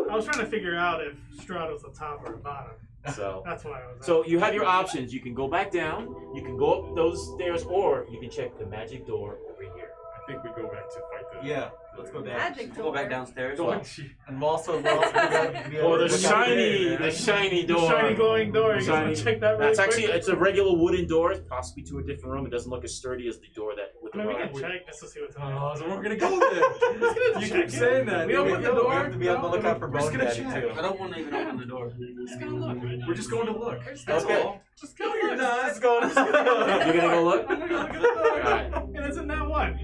I was trying to figure out if Strahd was the top or the bottom. so. That's why I was. So you have your options. You can go back down, you can go up those stairs, or you can check the magic door over here. I think we go back to fight the. Yeah, let's go down. Magic We'll go back door. downstairs. Go on. And we'll be Or the able to- shiny The door. shiny glowing door. You Shiny. guys wanna check that really That's actually, quick? it's a regular wooden door, possibly to a different room. It doesn't look as sturdy as the door that with the I mean, we rug. can check just to see what's in Oh, there. so we're gonna go there. You keep saying that. We open the We door. have to be on the lookout for We're just Bone gonna Daddy check. too. I don't want to even open the door. Just gonna look. We're just going to look. We're just That's gonna Okay. look. Just go You're look. not. Just going. You're gonna go look? I'm gonna go look at the door. Alright. And it's in that one.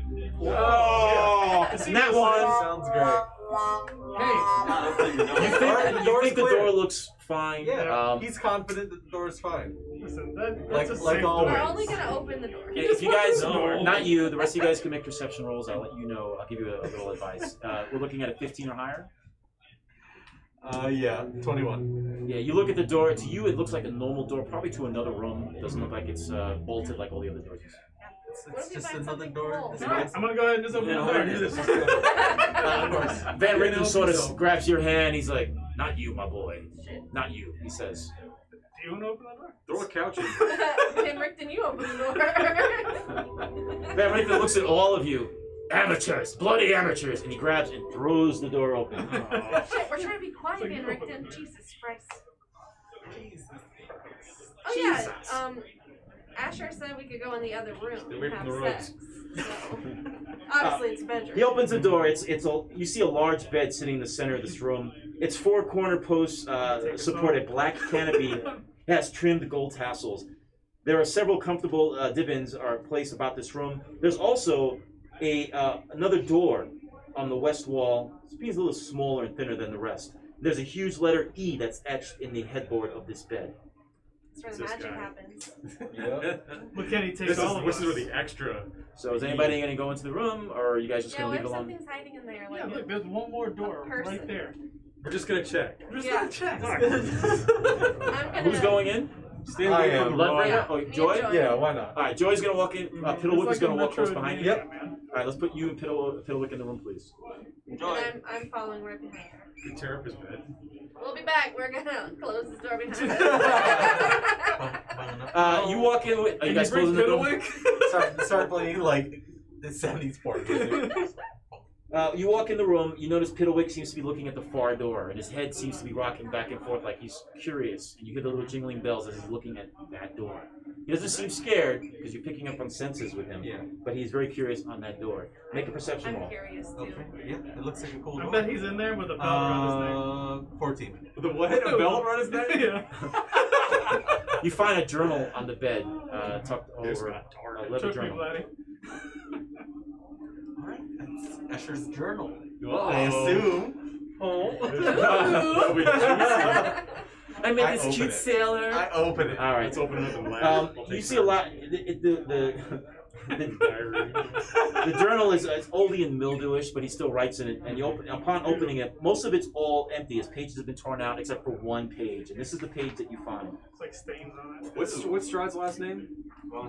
Oh, Yeah. that one. Sounds great. Hey, opening the door. You think the door looks fine? Yeah, he's confident that the door is fine. listen, that's Like- a like safe always. We're door. only gonna open the door. If you guys, No. not you, the rest of you guys can make perception rolls. I'll let you know. I'll give you a little advice. We're looking at a 15 or higher. Yeah, 21. Yeah, you look at the door. To you, it looks like a normal door, probably to another room. It doesn't look like it's bolted like all the other doors. What if It's we just find another something door. cool? It's Alright, I'm gonna go ahead and just open the Yeah, door. do this. Of course. Van Richten help sort of yourself. grabs your hand. He's like, "Not you, my boy. Shit. Not you." He says. Do you want to open the door? Throw a couch in. Tim Rickton, you open the door. Van Richten looks at all of you. Amateurs, bloody amateurs, and he grabs and throws the door open. Shit, we're trying to be quiet, So you Van open Richten. the door. Jesus Christ. Jesus. Oh yeah. Asher said we could go in the other room Stay away and from have the rugs. sex. So, obviously, it's a bedroom. He opens the door. It's a. You see a large bed sitting in the center of this room. Its four corner posts support a black canopy. It has trimmed gold tassels. There are several comfortable divans are placed about this room. There's also another door on the west wall. This being a little smaller and thinner than the rest. There's a huge letter E that's etched in the headboard of this bed. That's where the This magic guy. happens. But can he take This all of is us? where the extra. So is anybody going to go into the room, or are you guys just Yeah, going to what leave if it alone? something's hiding in there? Yeah, Like, look, there's one more door person. right there. We're just gonna check. yeah. Check. I'm gonna. Who's going in? Stand I away am. from the Bloodbringer? Yeah. Oh, Me and Joy? Joy. Yeah, why not? All right, Joy's going to walk in. Piddlewick is going to walk close behind you. Yep. Man. All right, let's put you and Piddlewick in the room, please. And I'm following right behind her. You tear up his bed. We'll be back. We're gonna close this door behind us. You walk in with. Are you guys closing the door? Start playing like the 70s porn music. You walk in the room. You notice Piddlewick seems to be looking at the far door, and his head seems to be rocking back and forth like he's curious. And you hear the little jingling bells as he's looking at that door. He doesn't seem scared because you're picking up on senses with him. Yeah. But he's very curious on that door. Make a perception I'm roll. curious too. Okay. Yeah, it looks like a cool I door. bet he's in there with a belt around his neck. 14. The what? A belt around his neck? Yeah. You find a journal on the bed, tucked This over got dark. a leather Took me, journal. Vladdy. Alright, that's Escher's journal. Oh. I assume. That'll be juicy. I met I this open cute it. sailor. I open it. All right. Let's open it up and laugh. I'll You take see a that. lot. The journal is oldie and mildewish, but he still writes in it. And you upon opening it, most of it's all empty. His pages have been torn out except for one page, and this is the page that you find. It's like stains on it. What's Strahd's last name? So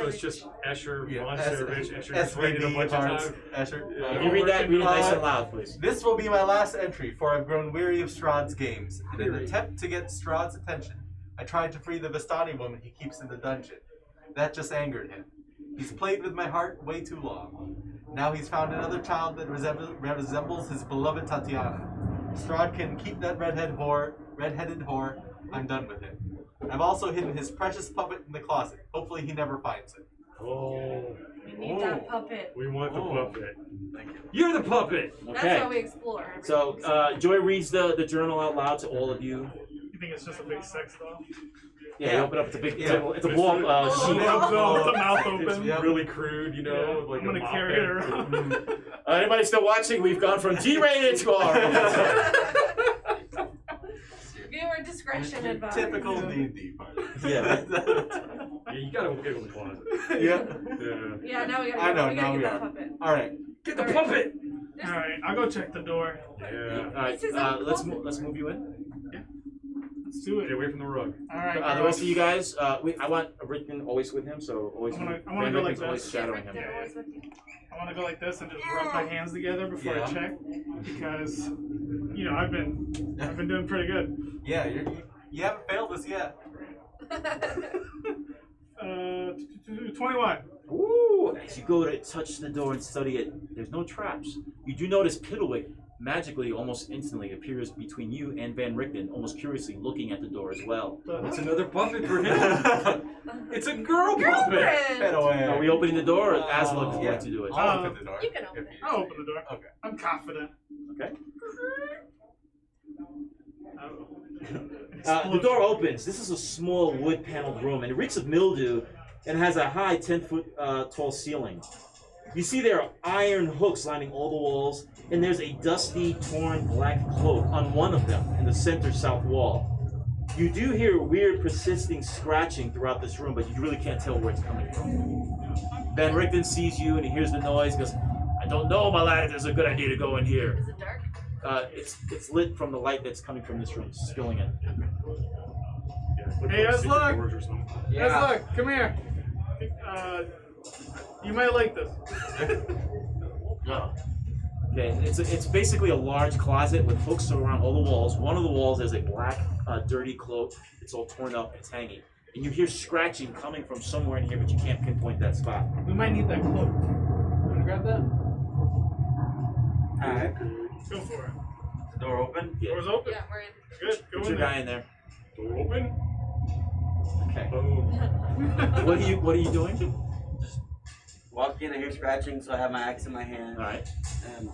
it's just Escher, Yeah, Von Serovich, Escher just writing a SVD bunch of parts. time. Escher. If you read that, read it nice and loud, please. This will be my last entry, for I've grown weary of Strahd's games. In an attempt to get Strahd's attention, I tried to free the Vistani woman he keeps in the dungeon. That just angered him. He's played with my heart way too long. Now he's found another child that resembles his beloved Tatiana. Strahd can keep that redheaded whore. I'm done with him. I've also hidden his precious puppet in the closet. Hopefully he never finds it. Oh. We need that puppet. We want the Oh. puppet. Thank you. You're the puppet! That's Okay. how we explore. So Joy reads the journal out loud to all of you. You think it's just a big sex doll? Yeah, you open up. It's a big. Yeah. It's a blow up Oh. sheet. With the mouth It's open. Yeah. really crude, you know, Yeah, with like I'm a gonna mop carry head. it around. Anybody still watching? We've gone from G-rated to R. Viewer discretion advised. Typical D&D part. Yeah. Yeah, you gotta go in the closet. Yeah. Yeah. Yeah, now we gotta, I know, we now gotta we get that are. puppet. Alright. Get the puppet! Alright, I'll go check the door. Yeah. All right. This is Let's move you in. Let's do Get it. away from the rug. Alright, The rest of you guys, I want Rickman always with him, so always. I wanna Van go like Rickman's always this. shadowing him. They're always with you. I want to go like this and just rub my hands together before Yeah. I check, because you know I've been doing pretty good. Yeah, you haven't failed us yet. 21. Ooh! As you go to touch the door and study it, there's no traps. You do notice Piddlewick magically, almost instantly, appears between you and Van Richten, almost curiously looking at the door as well. It's another puppet for him. It's a girl puppet! Get Girlfriend! away. Are we opening the door, or Asla is Yeah. going to do it? I'll open the door. You can open it. I'll open the door. Okay. I'm confident. Okay. Oh. The door opens. This is a small wood-paneled room, and it reeks of mildew and has a high 10-foot tall ceiling. You see there are iron hooks lining all the walls, and there's a dusty, torn black cloak on one of them in the center south wall. You do hear weird, persisting scratching throughout this room, but you really can't tell where it's coming from. Van Richten sees you and he hears the noise. Goes, "I don't know, my lad, if it's a good idea to go in here." Is it dark? It's lit from the light that's coming from this room, spilling in. Hey, let's look. Yeah. Let's look. Come here. You might like this. Oh. Okay, it's basically a large closet with hooks around all the walls. One of the walls has a black, dirty cloak. It's all torn up. It's hanging, and you hear scratching coming from somewhere in here, but you can't pinpoint that spot. We might need that cloak. You wanna grab that? Alright. Go for it. The door open? Door's open. Yeah, we're in. Good. Go Put in your there. guy in there. Door open. Okay. Boom. What are you doing? Walk in, I hear scratching, so I have my axe in my hand. All right. And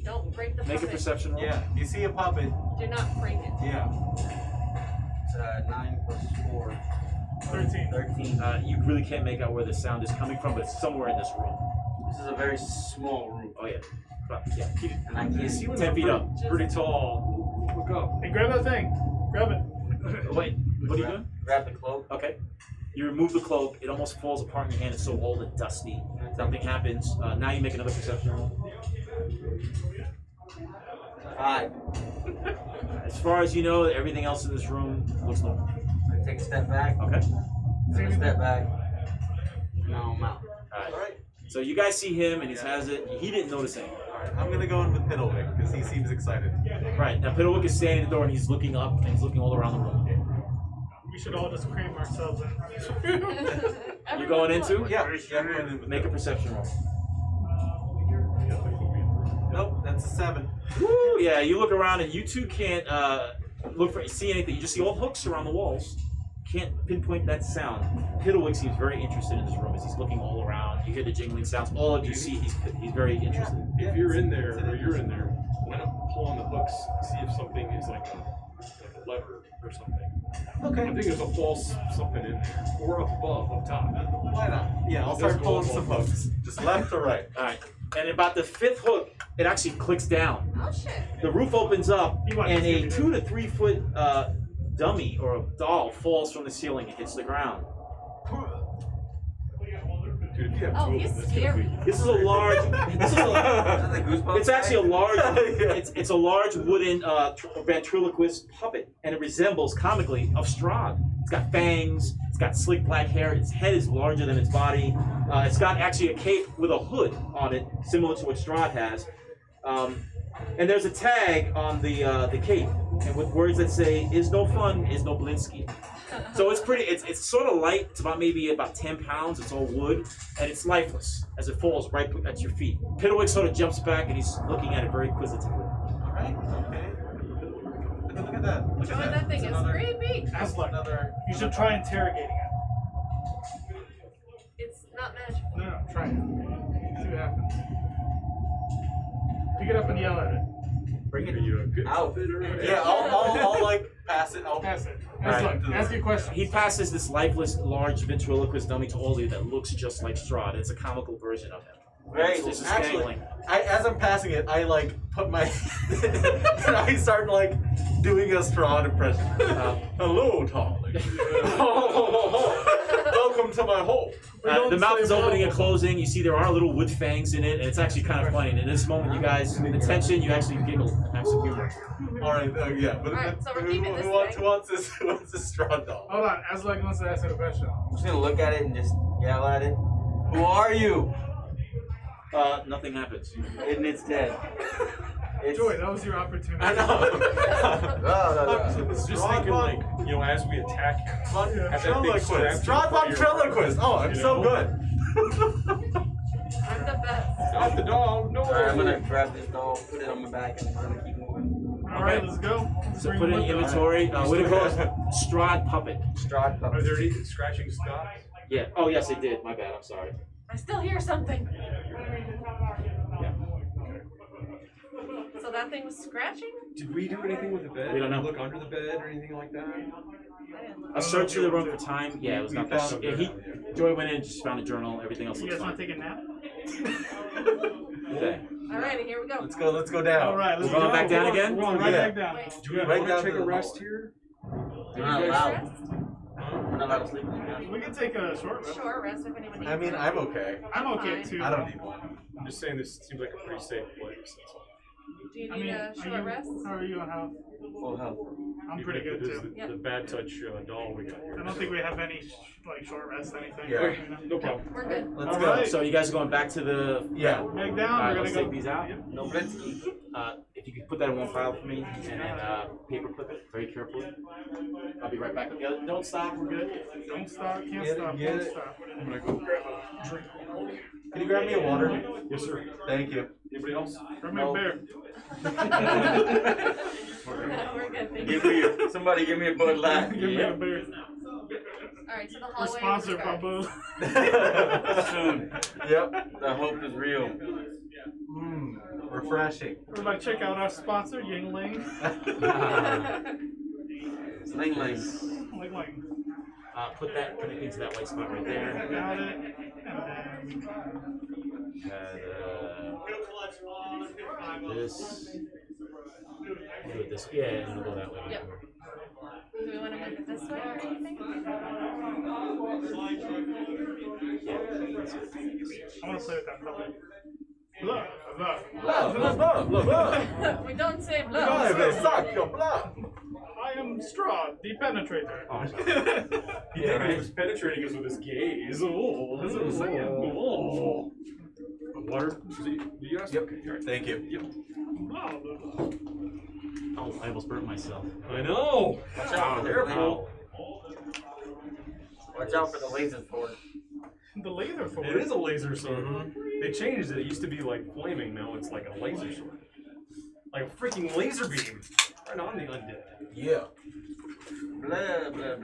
Don't break the Make a puppet. perception roll. Yeah, you see a puppet. Do not break it. Yeah. it's 9 plus 4. 13. 13. You really can't make out where the sound is coming from, but it's somewhere in this room. This is a very small room. Oh yeah. But, yeah. Keep it. And I can't see. 10 feet up. Pretty tall. Look up. Hey, grab that thing. Grab it. Wait. What are you doing? Grab the cloak. Okay. You remove the cloak. It almost falls apart in your hand. It's so old and dusty. Nothing happens. Now you make another perception roll. 5. As far as you know, everything else in this room looks normal. I take a step back. Okay. Take a step back. Now I'm out. All right. So you guys see him, and he has it. He didn't notice anything. Alright, I'm gonna go in with Piddlewick because he seems excited. Right. Now Piddlewick is standing at the door, and he's looking up, and he's looking all around the room. We should all just cram ourselves in. You going into? Yeah, I'm going in with Make a perception roll. Nope, that's a 7. Woo! Yeah, you look around, and you two can't see anything. You just see all hooks around the walls. Can't pinpoint that sound. Piddlewick seems very interested in this room as he's looking all around. You hear the jingling sounds. All of you see he's very interested. If you're in there, or you're in there, why not pull on the hooks, see if something is like a lever or something. Okay. I think there's a false something in there, or up above, up top. Why not? Yeah, I'll start pulling some hooks. Just left or right. All right. And about the 5th hook, it actually clicks down. Oh shit. The roof opens up, You want and to see a it. 2 to 3 foot dummy or a doll falls from the ceiling and hits the ground. Dude, if you have Oh, two of he's them, that's gonna scary. be- This is a large. This is a, Is that the goosebumps? it's actually a guy? large. It's a large wooden ventriloquist puppet, and it resembles comically of Strahd. It's got fangs. It's got slick black hair. Its head is larger than its body. It's got actually a cape with a hood on it, similar to what Strahd has. And there's a tag on the cape, and with words that say "Is no fun, is no Blinsky." So it's pretty. It's sort of light. It's maybe about 10 pounds. It's all wood, and it's lifeless as it falls right at your feet. Piddlewick sort of jumps back, and he's looking at it very inquisitively. Alright, okay. Look at that. Look Oh, at that thing It's is another- creepy. That's like Another. you should try interrogating it. It's not magical. No, try it. See what happens. Pick it up and yell at it. Are you a good Out. fit or whatever? Yeah, I'll like pass it. I'll Pass it. Alright. Ask your question. He passes this lifeless, large ventriloquist dummy to all of you that looks just like Strahd. It's a comical version of him. Great. It's just Actually, dangling. as I'm passing it, I like put my and I start like doing a Strahd impression. Hello, darling. Welcome to my home. The mouth is opening and closing. You see there are little wood fangs in it, and it's actually kind of funny. And in this moment, you guys, the tension, you actually giggle and have some humor. All right, yeah. But, Alright, so we're keeping this who wants thing. who wants this Strahd doll? Hold on. Aslak wants to ask it a question. I'm just gonna look at it and just yell at it. Who are you? Nothing happens. And it's dead. It's, Joy, that was your opportunity. I know. Just thinking, like, you know, as we attack him, have that big Ventriloquist. strap Strahd to the ventriloquist. Oh, I'm You so know? good. I'm the best. Not the dog, no. Alright, I'm gonna grab this doll, put it on my back, and I'm gonna keep moving. All right, let's go. So Bring put it him in up. inventory. What do you call it? Strahd puppet. Strahd Are there any scratching stops? Yeah. Oh yes, it did. My bad. I'm sorry. I still hear something. Yeah. So that thing was scratching? Did we do anything with the bed? We don't know. Did we look under the bed or anything like that? I didn't look. A search through the room for time. Yeah, it was We not. found Yeah, Joy went in, just found a journal. Everything else You looks guys want fine. to take a nap? Okay. Alrighty, here we go. Let's go down. All right, let's We're going go. back down again? We're going right Yeah. back down. Wait, Do we Right want down to take to a the rest hall. here? We're not allowed. rest? We're not allowed to sleep in the castle. We can take a short rest. Short rest if anyone needs I mean, it. I'm okay. I'm okay Fine. too. I don't need one. I'm just saying this seems like a pretty safe place. That's all. Do you I need mean, a short rest? how are you on health? Full health. I'm Even pretty if good it is too. The bad touch doll we got here. I don't think we have any like short rest anything. Yeah. Okay, no problem. We're good. Let's All go. right. So you guys are going back to the. Yeah. Back down. Alright, we're let's gonna take go. these out. No Blitzky. If you could put that in one file for me, and then paper clip it very carefully. I'll be right back with the other. Don't stop. We're good. Don't stop. Can't Get it, stop. get Don't it. stop. I'm gonna go grab a drink. Can you grab me a water? Yes, sir. Thank you. Anybody else? Grab me a bear. We're good. Thank Give you. me somebody give me a Bud Light. Give me a bear. Alright, so the We're hallway. sponsored by starts. Boo. Soon. Yep. The hope is real. Refreshing. Everybody check out our sponsor, Yingling. Sling Ling. Yingling. Put it into that white spot right there. Got it. And then This. We'll do it this. Yeah, and we'll go that way. Yep. Do we want to move it this way or anything? I want to play with that color. Blah, blah. We don't say Go blah. ahead, suck your blood. I am Strahd, the penetrator. Yeah, right. He was penetrating us with his gaze. Oh, That's what I'm saying. Oh. Water? Do you ask? Yep. Okay, all right. Thank you. Yep. Blah, blah, blah. Oh, I almost burnt myself. I know. Watch out for the Careful. Watch out for the laser sword. The laser sword. It is a laser sword. They changed it. It used to be like flaming. Now it's like a laser sword. Like a freaking laser beam. Right on the undead. Yeah. Blah blah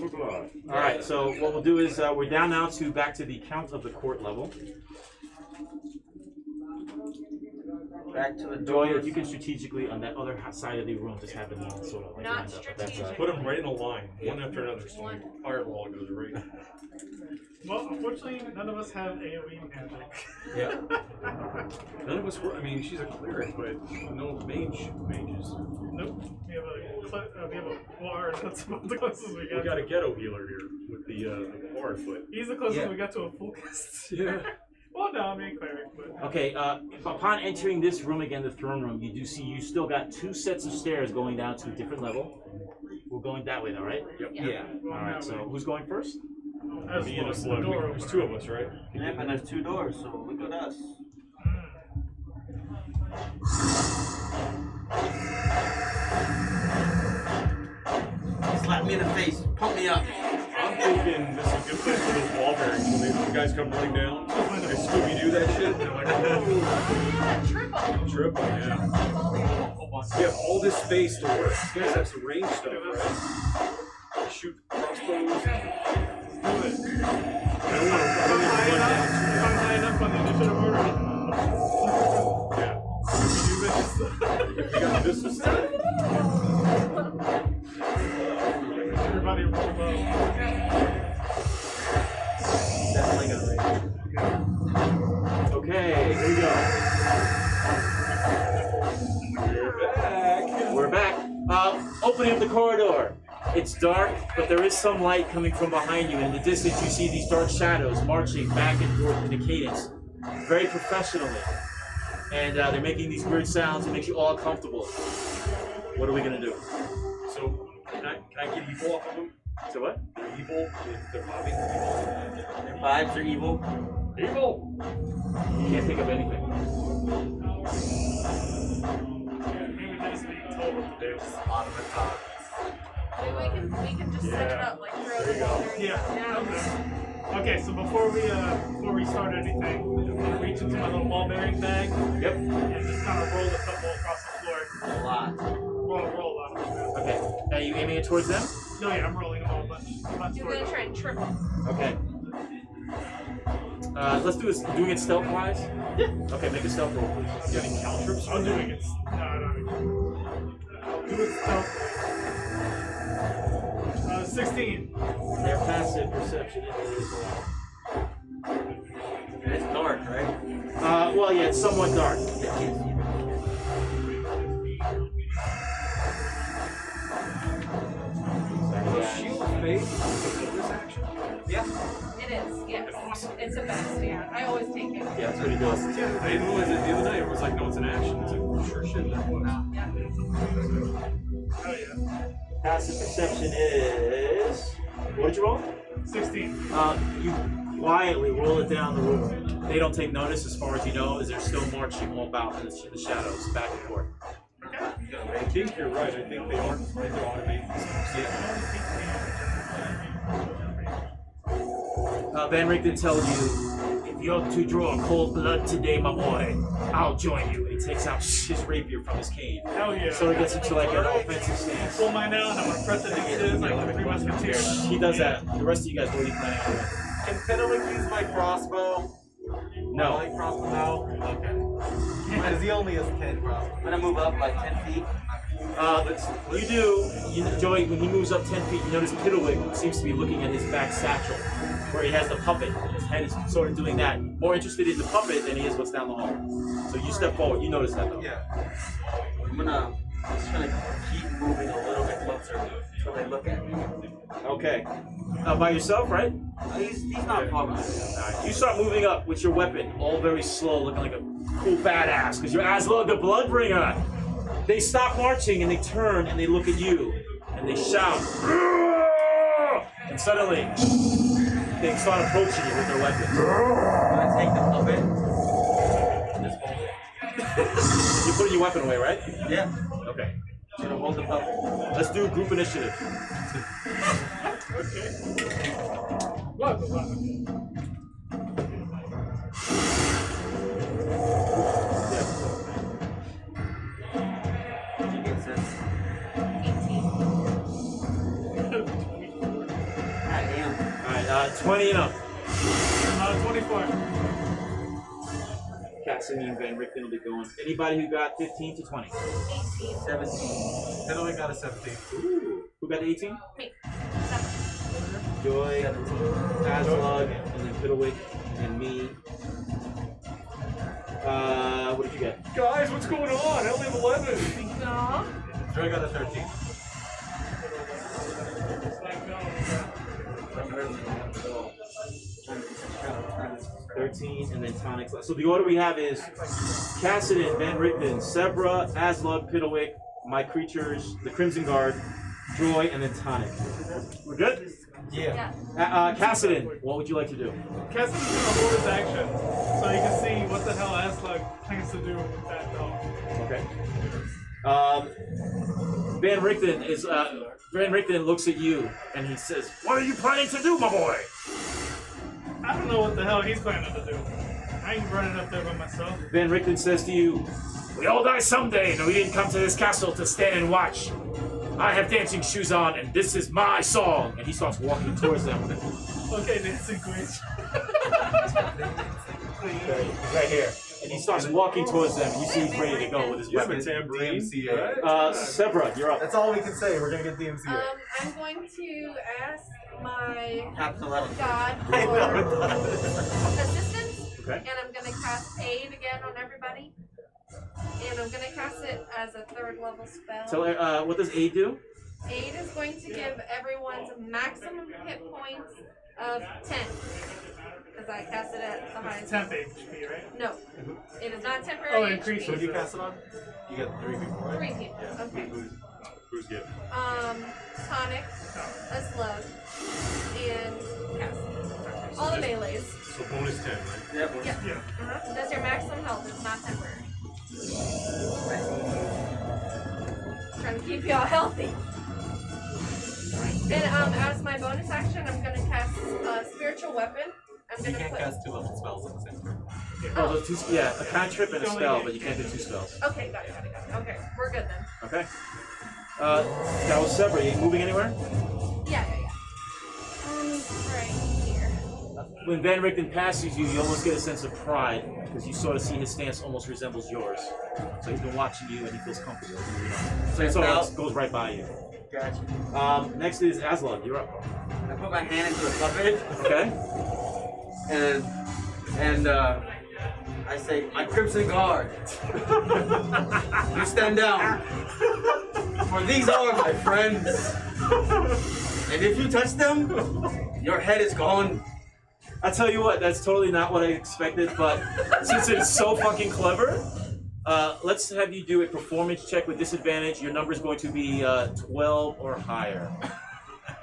blah. All right. So what we'll do is we're down now to back to the Count of the Court level. Back to the Joy, door. if you can strategically on that other side of the room, just have them all sort of like Not lined up. But that's, strategic. Put them right in a line, one after another, so the fireball goes right. Well, unfortunately, none of us have AoE magic. Yeah. None of us were. I mean, she's a cleric, but no mages. Nope. We have a bar. That's about the closest we We got. got a ghetto healer here with the bar foot. He's the closest Yeah. we got to a full cast. Yeah. Well, no, I mean cleric, but Okay, upon entering this room again, the throne room, you do see you still got two sets of stairs going down to a different level. We're going that way, though, right? Yep. Yeah. All right. So who's going first? as Me and a the slug. door There's opener. two of us, right? Yep, and there's two doors, so look at us. Slap me in the face, pump me up. I'm thinking this is a good place for those wall bearings when the guys come running down. They Scooby-Doo that shit. And they're like, Yeah, triple. triple, yeah. We have all this space to work. You guys have some range stuff, right? Shoot crossbows. Do it. I don't want to run If I'm high enough on the initiative order, Yeah. do this. If we got this instead. Everybody roll low. Definitely gonna Okay, here we go. We're back. Opening up the corridor. It's dark, but there is some light coming from behind you. In the distance, you see these dark shadows marching back and forth in a cadence, very professionally. And they're making these weird sounds that make you all comfortable. What are we gonna do? So, can I get evil off of them? So what? They're evil. They're popping. Their vibes are evil. Evil! You can't think of anything. Maybe just be told what to do. Maybe we can just set it up, like throw the wall there. Yeah. Okay, so before we start anything, I'm gonna reach into my little ball bearing bag Yep. and just kind of roll a couple across the floor. A lot. Roll a lot. Okay. Are you aiming it towards them? No, yeah, I'm rolling them all a bunch. I'm not You're storing gonna try and triple. Okay. Let's do this. Doing it stealth wise? Yeah. Okay, make a stealth roll, please. You got any caltrips? I'm doing it. No, I don't. I'll do it stealthily. 16. Their passive perception is allowed. And it's dark, right? Well, yeah, gets somewhat dark. Shield of Faith is a bonus action. Yeah. It is, yes. It's a best, yeah. I always take it. Yeah, it's pretty good. Yeah, I didn't realize it the other night. It was like, no, it's an action. It's like, sure shit, that was. Yeah. Oh yeah. Passive perception is. What did you roll? 16. You quietly roll it down the room. They don't take notice, as far as you know, as they're still marching all about in the shadows, back and forth. I think you're right. I think they are trying to automate Van Richten tells you, if you're to draw cold blood today, my boy, I'll join you. And he takes out his rapier from his cane. Hell yeah. So he gets into like an offensive stance. Pull mine out and I'm gonna press it against his like the Three Musketeers. He does that. The rest of you guys, what are you planning on doing? Can Penelope use my crossbow? No. My crossbow now? Okay. Because he only has 10 crossbows. I'm gonna move up like 10 feet. You do, Joey, when he moves up 10 feet, you notice Piddlewick seems to be looking at his back satchel, where he has the puppet, and his head is sort of doing that. More interested in the puppet than he is what's down the hall. So you step forward, you notice that though. Yeah. I'm just gonna keep moving a little bit closer until they look at me. Okay. By yourself, right? He's not far behind. Alright. You start moving up with your weapon, all very slow, looking like a cool badass, because you're Aslog the Bloodbringer. They stop marching and they turn and they look at you and they shout. And suddenly, they start approaching you with their weapons. I'm gonna take the puppet and just hold it. You're putting your weapon away, right? Yeah. Okay. I'm gonna hold the puppet. Let's do group initiative. What? Did you get this? 18. Alright, 20 and up. 24. Cassidy and Van Richten will be going. Anybody who got 15 to 20? 18. 17. Penelope got a 17. Ooh. Who got 18? Me. 7. Joy, Aslog, and then Piddlewick, and me. What did you get? Guys, what's going on? I only have 11. No. Joy got a 13. I'm hurting the 13, and then Tonic. So the order we have is Cassidy, Van Richten, Sebra, Aslug, Piddlewick, my creatures, the Crimson Guard, Joy, and then Tonic. We're good? Yeah. Cassidy, what would you like to do? Cassidy's gonna hold his action so he can see what the hell Aslug plans to do with that dog. Okay. Van Richten looks at you and he says, "What are you planning to do, my boy?" I don't know what the hell he's planning to do. I ain't running up there by myself. Van Richten says to you, "We all die someday, and we didn't come to this castle to stand and watch. I have dancing shoes on, and this is my song." And he starts walking towards them. Okay, dancing queen. He's right here. And he starts walking towards them, and you see he's ready to go with his You have a weapon. tambourine. DMCA. Sebra, you're up. That's all we can say. We're gonna get DMCA. I'm going to ask my Captain 11. god I know it for does. assistance, Okay. and I'm going to cast Aid again on everybody. And I'm going to cast it as a 3rd level spell. Tell what does aid do? Aid is going to give everyone's maximum hit points of 10. Because I cast it at the highest. 10 HP, right? No, it is not temporary. Oh, increase HP. Who did you cast it on? You got 3 people, right? 3 people. Okay. Who's getting? Tonic, a slug, and Cassidy. All the melees. So bonus 10, right? Yep. Yeah. Yeah. That's your maximum health. It's not temporary. Trying to keep y'all healthy. And as my bonus action, I'm gonna cast spiritual weapon. I'm You gonna can't put. cast 2 level spells at the same time. Oh, those two, yeah, a cantrip and a spell, but you can't do 2 spells. Okay, got it. Okay, we're good then. Okay. That was Sebra. You moving anywhere? Yeah. Right here. When Van Richten passes you, you almost get a sense of pride because you sort of see his stance almost resembles yours. So he's been watching you and he feels comfortable. So it sort of goes right by you. Gotcha. Next is Aslog. You're up. I put my hand into the puppet Okay. and I say, my Crimson Guard. You stand down. For these are my friends. And if you touch them, your head is gone. I tell you what, that's totally not what I expected, but since it's so fucking clever, let's have you do a performance check with disadvantage. Your number is going to be 12 or higher.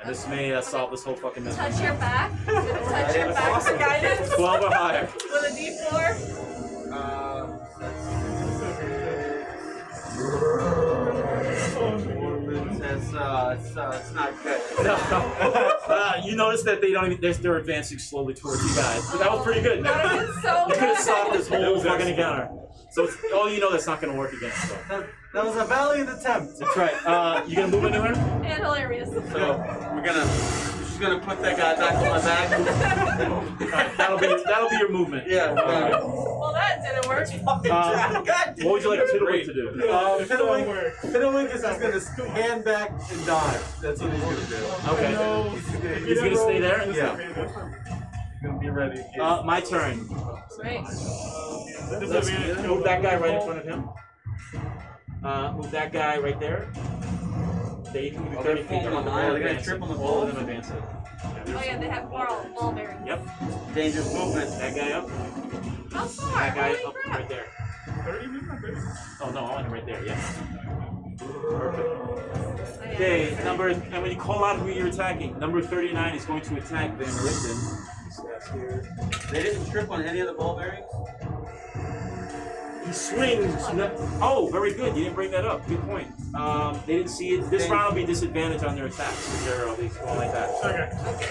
And this may solve this whole fucking mystery. Touch your back. Touch your back for guidance. 12 or higher. With a D4. It's not good. No. You notice that they don't even, they're advancing slowly towards you guys. But that was pretty good. That would have been so You could have stopped this whole was fucking excellent. encounter. So it's, oh, you know that's not going to work again. So. That was a valiant attempt. That's right. You going to move anywhere? And hilarious. So she's gonna put that guy back on my back. Alright, that'll be your movement. Yeah. Well, that didn't work. What would you like Tiddlywink to do? Fiddlewink is just gonna hand back and dodge. That's what he's gonna do. Okay. He's going to stay there? Yeah. He's gonna be ready. My turn. Right. Let's move that guy right in front of him. Move that guy right there. They can move 30 feet. They're gonna trip on the All of balls. them advancing. Oh yeah, they have ball bearings. Yep. Dangerous movement. That guy up. How far? That guy Holy up crap. right there. 30 minutes? Oh no, I want him right there. Yeah. Perfect. Oh, yeah. Okay, and when you call out who you're attacking, number 39 is going to attack Van Richten. They didn't trip on any of the ball bearings? He swings. Oh, very good. You didn't bring that up. Good point. They didn't see it. This round will be disadvantage on their attacks. They're these all like that. Okay. Okay,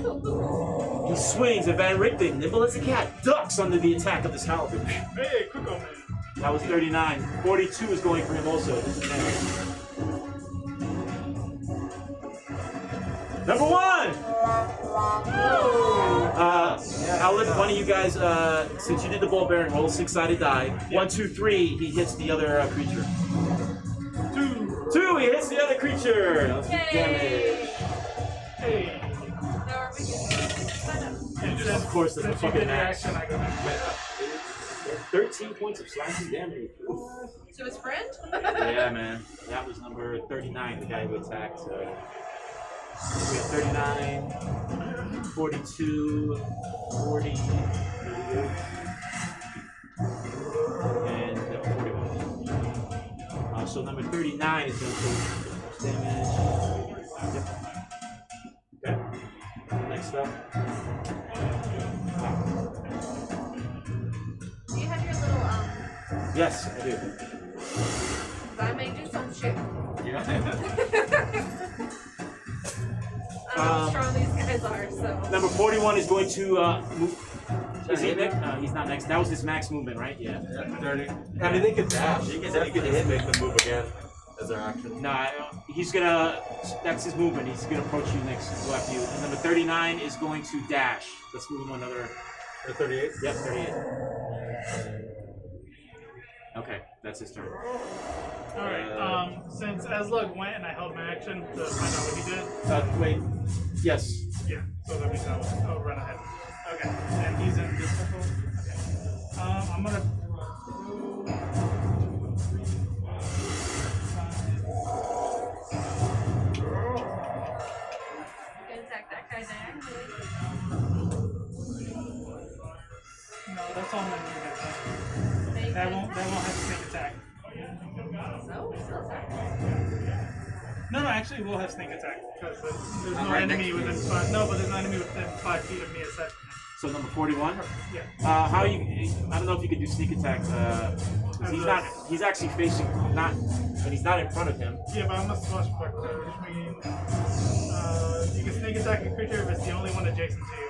cool. He swings at Van Richten, nimble as a cat, ducks under the attack of this halberd. Hey, quick on me. That was 39. 42 is going for him also. Disadvantage. Number 1! I'll let one of you guys, since you did the ball bearing, roll a 6-sided die. 1, 2, 3, he hits the other creature. 2, he hits the other creature. That's damage. Hey. Now are we good? Of course, that's a Since you fucking did the max. action, I go next. 13 points of slashing damage. To his friend? Yeah, man. That was number 39, the guy who attacked. So. We have 39, 42, 40, 38, and 41. So number 39 is going to take damage. Yep. Okay. Next up. Do you have your little Yes, I do. I may do some shit. Yeah. I don't know how strong these guys are, so. Number 41 is going to move. Is he next? No, he's not next. That was his max movement, right? Yeah. 30. I mean, they could dash. You can Definitely definitely make them move again as their action. No, he's gonna. That's his movement. He's gonna approach you next, go after you. And number 39 is going to dash. Let's move him another. 38? Yep, 38. Okay, that's his turn. Alright, since Aslug went and I held my action to find out what he did. Wait. Yes. Yeah, so that means I'll run ahead. Okay, and he's in this circle. Okay. I'm gonna. You can attack that guy diagonally. No, that's all my unit. They That can won't have sneak attack. So, still attack. No, actually, we'll have sneak attack because there's I'm no right enemy next to within you. 5. No, but there's no enemy within 5 feet of me aside. So number 41. Yeah. How you? I don't know if you could do sneak attack. 'Cause he's not. He's actually facing not, and he's not in front of him. Yeah, but I'm a swashbuckler, which means you can sneak attack a creature if it's the only one adjacent to you.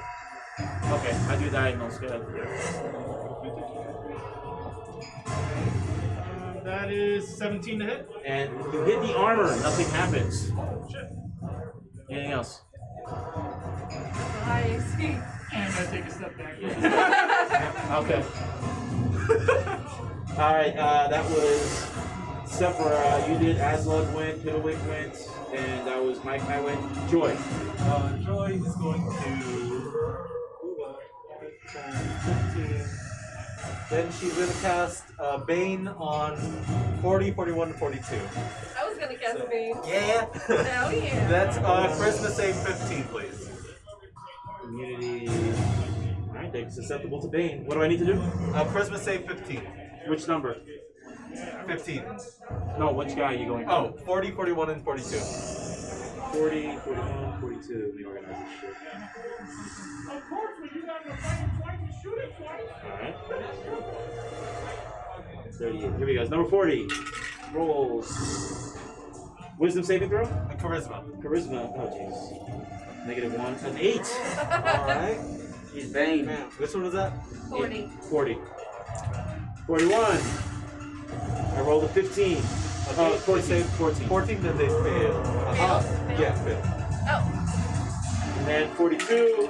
Okay, I do diagonals. Go ahead. That is 17 to hit. And you hit the armor. Nothing happens. Shit. Anything else? I see. And I take a step back. Okay. Alright, that was Sephora. You did, Aslug went, Piddlewick went, and that was Mike. I went. Joy. Joy is going to move up 10, 15, Then she's gonna cast Bane on 40, 41, and 42. I was gonna cast Bane. Yeah. Oh yeah. That's charisma save 15, please. Immunity. Alright, they're susceptible to Bane. What do I need to do? Charisma save 15. Which number? 15. No, which guy are you going for? Oh, 40, 41, and 42. 40, 41, 42. Let me organize this shit. Of course, when you got to fight it twice, you shoot it twice. Alright. 38. Here we go. Number 40. Rolls. Wisdom saving throw? And charisma. Charisma. Oh, jeez. -1. An 8. Alright. He's Bane. Which one is that? 40. 40. 41. I rolled a 15. Okay, 14. 14. 14, then they fail. Aha. Fail? Yeah, fail. Oh. And then 42.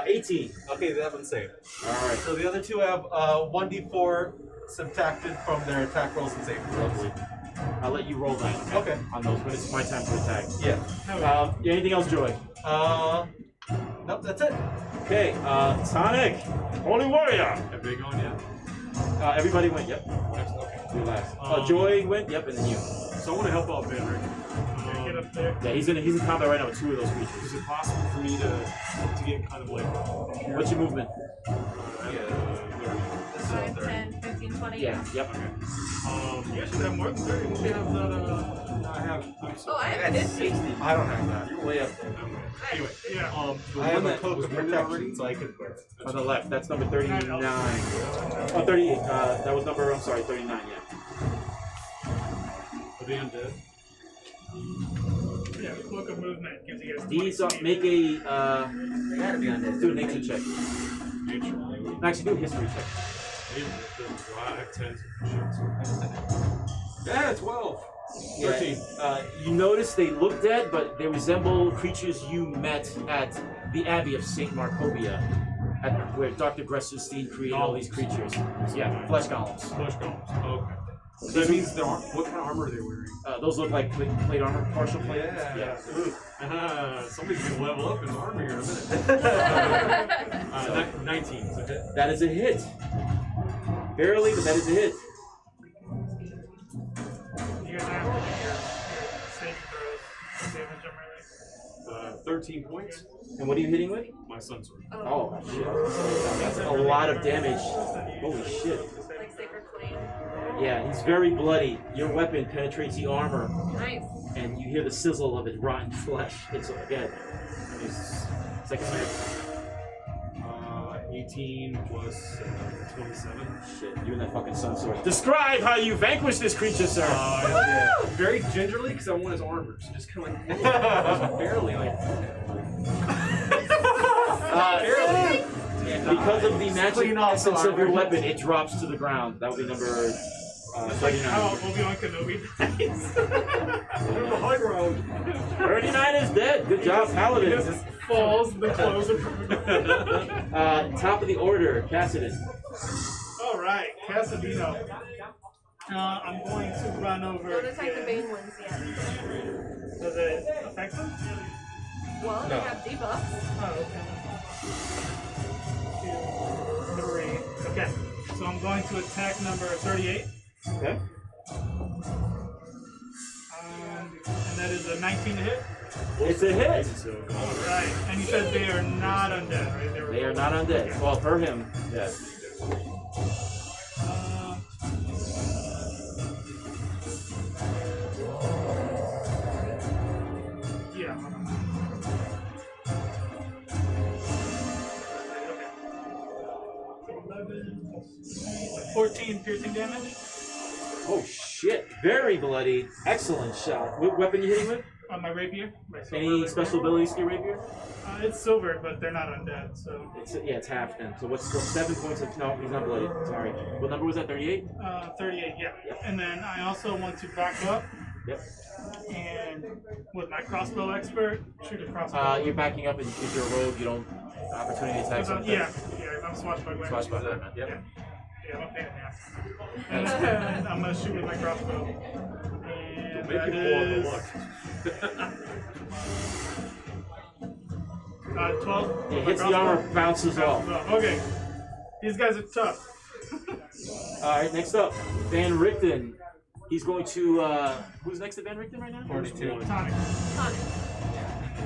18. Okay, they haven't saved. Alright. So the other two have 1d4 subtracted from their attack rolls and save rolls. Lovely. I'll let you roll that. Okay. On those, but it's my time to attack. Yeah. Anything else, Joy? Nope, that's it. Okay, Sonic, Holy Warrior. Everybody going yet? Everybody went, yep. Next, okay. You last. Joy went, yep, and then you. So I want to help out Ben, right? Get up there. Yeah, he's in combat right now with 2 of those Is creatures. it possible for me to get kind of like? What's your movement? 5, 10, 15, 20. Yeah, yep. Okay. You should have more than 30. You should have that, I have. Oh, I I have got 50. 60. I don't have that. You're way up there. Anyway, Yeah. the I one have a that cloak was of wounded protection, already. so I could. On the left, that's number 39. Oh, 38. That was number, I'm sorry, 39, yeah. Are they undead? Yeah, the cloak of movement gives you guys. These 20 make a, They gotta be on let's this. do a nature check. Nature. Actually, do a history check. I have 10. Yeah, 12. 13. You notice they look dead, but they resemble creatures you met at the Abbey of St. Markovia, where Dr. Gressenstein created all these creatures. Yeah, flesh golems. Flesh golems. Okay. So that means they're what kind of armor are they wearing? Those look like plate armor, partial plate. Yeah. Somebody's gonna level up in armor here in a minute. 19. Is that it? That is a hit. Barely, but that is a hit. You guys have to do your saving throws. Damage them really. 13 points. And what are you hitting with? My sun sword. Oh, shit. That's a lot of damage. Holy shit. Like Sacred Flame. Yeah, he's very bloody. Your weapon penetrates the armor, Nice. and you hear the sizzle of his rotten flesh. It's again. It's like a 18 plus 27. shit. You and that fucking sun sword. Describe how you vanquish this creature, sir. Very gingerly, because I want his armor. So just kind of like, just barely like. Barely. Because of the magic Clean off essence the of your armor. weapon, it drops to the ground. That would be number It's like 39. how Obi-Wan Kenobi dies. They're the high ground. 39 is dead. Good job, Paladin. Just falls, the clothes are Top of the order, Cassidy. Alright, Casadino. I'm going to run over. Don't attack the Bane ones yet. Does it affect them? Well, they No. have debuffs. Oh, okay. 2, 3. Okay, so I'm going to attack number 38. Okay. And that is a 19 to hit. It's a hit. Alright, and you said they are not undead, right? They are not undead. Well, per him, yes. Yeah. 14 piercing damage. Oh shit! Very bloody. Excellent shot. What weapon you hitting with? On my rapier. My silver Any rapier. special abilities to your rapier? It's silver, but they're not undead, so. It's half then. So what's 7 points of no? He's not bloody. Sorry. What number was that? 38. 38, yeah. Yep. And then I also want to back up Yep. and with my crossbow expert, shoot a crossbow. You're backing up, and if you're a rogue, you don't opportunity attacks. on Yeah, I'm swashbuckler. Swashbuckler. Yep. Yeah, I'm a pain in the ass. And then I'm gonna shoot with my crossbow. And Make that it pull on the is luck. 12. It with my hits the crossbow. armor, bounces off. Okay. These guys are tough. Alright, next up, Van Richten. He's going to, who's next to Van Richten right now? 42. Tonic. Tonic.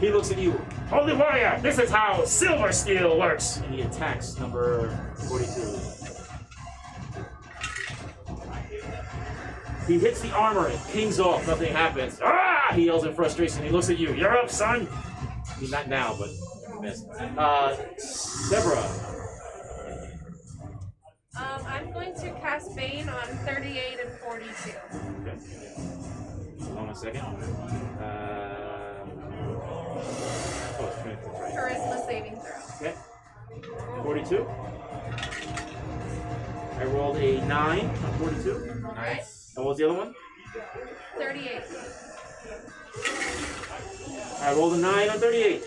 He looks at you. Holy warrior, this is how silver steel works. And he attacks number 42. He hits the armor, it pings off, nothing happens. Ah! He yells in frustration. He looks at you. You're up, son. He's not now, but you missed. Sebra. I'm going to cast Bane on 38 and 42. Okay. Hold on a second. Oh, it's 20, that's right. Charisma saving throw. Okay. 42. I rolled a 9 on 42. Nice. And what was the other one? 38. I rolled a 9 on 38.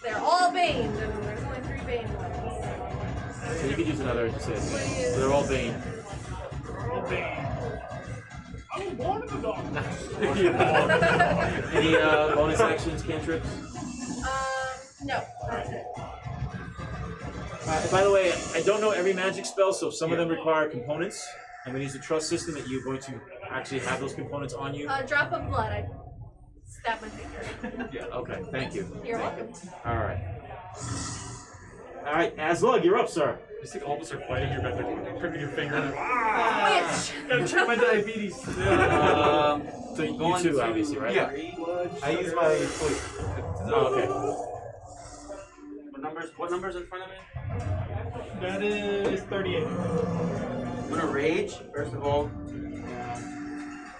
They're all Bane, and there's only 3 Bane ones. So you could use another assist. Please. So they're all Bane. All Bane. I was born in the dark. Any bonus actions, cantrips? No, that's it. By the way, I don't know every magic spell, so some of them require components. I'm going to use the trust system that you're going to actually have those components on you. Drop of blood. I stab my finger. Yeah, okay, thank you. You're welcome. Alright. Alright, Aslug, you're up, sir. Just like all of us are fighting, you're back there pricking your finger. Witch! Gotta check my diabetes. So you too, obviously, right? Yeah. I use my flute. Oh, okay. What numbers in front of me? That is 38. I'm gonna rage, first of all.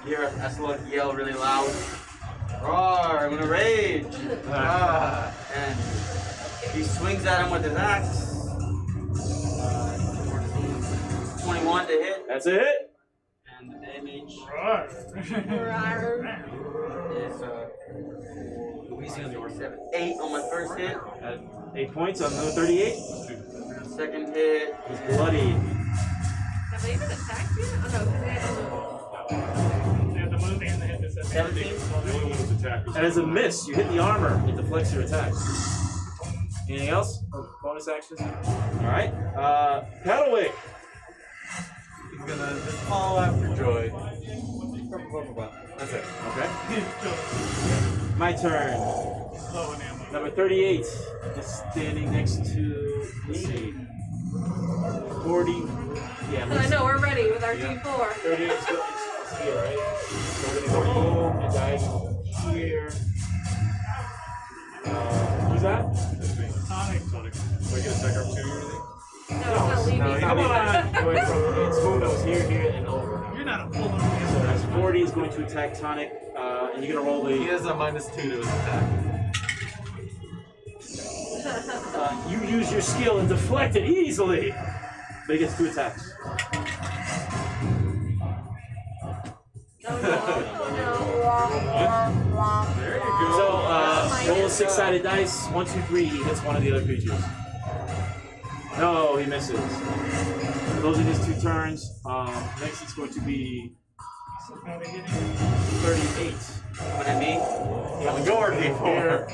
Hear Aslug yell really loud. Roar, I'm gonna rage. And he swings at him with his axe. 21 to hit. That's a hit. And the damage Rawr. is 8 on my first hit. 8 points on number 38. Second hit. He's bloody. Have they even attacked you? Oh no, because they have a move. They have the move and the hit this 17. The only one that's attacked was And as a miss, you hit the armor. It deflects your attack. Anything else? Oh, bonus actions? Alright. Paddlewick. He's gonna just follow after Joy. That's it. Okay. My turn. Slow and ammo. Number 38 is standing next to, let's see, 40. Yeah, I know, we're ready with our Yeah. D4. 38 is here, right? So we're gonna go boom and diagonal here. Who's that? That's me. Tonic. Sonic. Do I get a second opportunity or anything? No, it's not leaving. Come on! Going from it's boom that was here, and over. You're not a full So that's 40 is going to attack Tonic, and you're gonna roll He the. has a -2 to his attack. You use your skill and deflect it easily, but he gets 2 attacks. Oh no. There you go. So roll a 6-sided dice. 1, 2, 3. He hits one of the other creatures. No, he misses. So those are his 2 turns. Next it's going to be 38. Coming at me. Yeah, Your D4.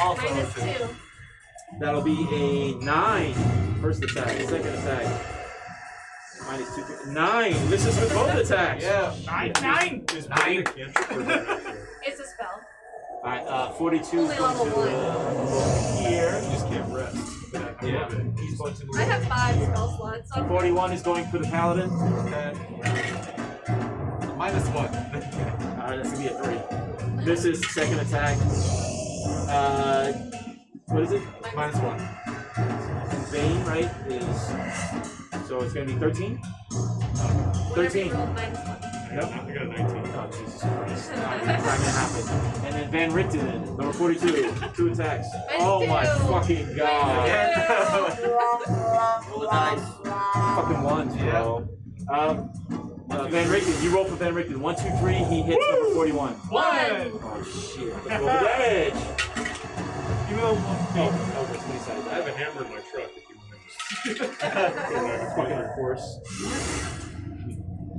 Also -2. that'll be a 9. First attack. Second attack. -2. 9. Misses with both attacks. Yeah. 9. Is Bane a cantrip or not? It's a spell. Alright, 42 is Only going level to here. You just can't rest. I love it. He's going to move. I have 5 spell slots. So 41 is going for the paladin. Okay. -1. Alright, that's gonna be a 3. This is second attack. What is it? -1. Bane, right? Is so it's gonna be 13? whatever you 13. roll, -1. Yep. I got a 19. Oh Jesus Christ. It's not gonna happen. And then Van Richten, number 42, 2 attacks. Oh my fucking god. Roll the dice. Fucking ones, bro. Van Richten, you roll for Van Richten. 1, 2, 3, he hits number 41. 1. Oh shit. Let's roll the damage. You roll 1. Oh, it's 20-sided. I have a hammer in my truck if you want to. Fucking of course.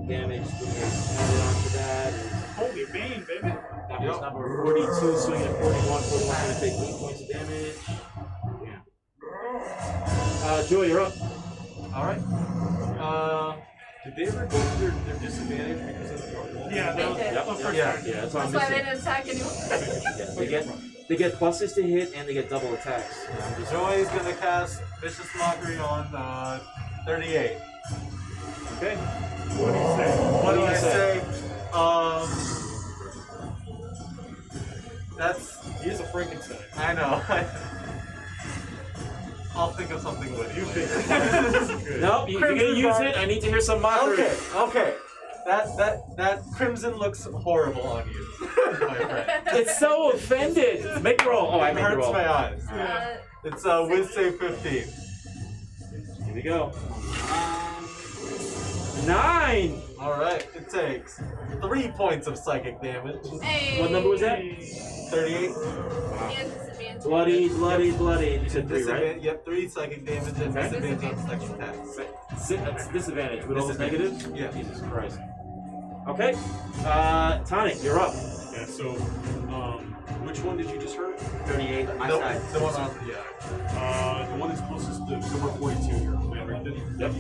Damage added onto that. Holy Bane, baby. That was number 42, swinging at 41. 41 going to take 8 points of damage. Yeah. Joy, you're up. Alright. Did they ever go to their disadvantage because of the dark wall? Yeah, that was They did. Yep. the first Yeah. time. Yeah, that's what That's I'm why they missing. didn't attack anyone. Yeah, they get pluses to hit and they get double attacks. And I'm just Joy is gonna cast Vicious Mockery on 38. okay. What do you say? What do I say? say? That's. He is a Frankenstein. I know. I'll think of something with you. Nope, if you're gonna Crimson use Guard. it, I need to hear some mockery. Okay. That crimson looks horrible on you, my friend. It's so offended. Make a roll. Oh, I It make a hurts roll. my eyes. It's a Wiz save 15. Here we go. 9. Alright, it takes 3 points of psychic damage. Hey. What number was that? 38. And disadvantage. Bloody. You said 3, right? Yep, 3 psychic damage and Okay. disadvantage on second attack. That's disadvantage. With all those Disadvantage. negatives? Yeah. Jesus Christ. Okay. Tonic, you're up. Yeah, so, which one did you just hurt? 38 on my The, side. the one on, yeah. The one that's closest to number 42 here. Yep.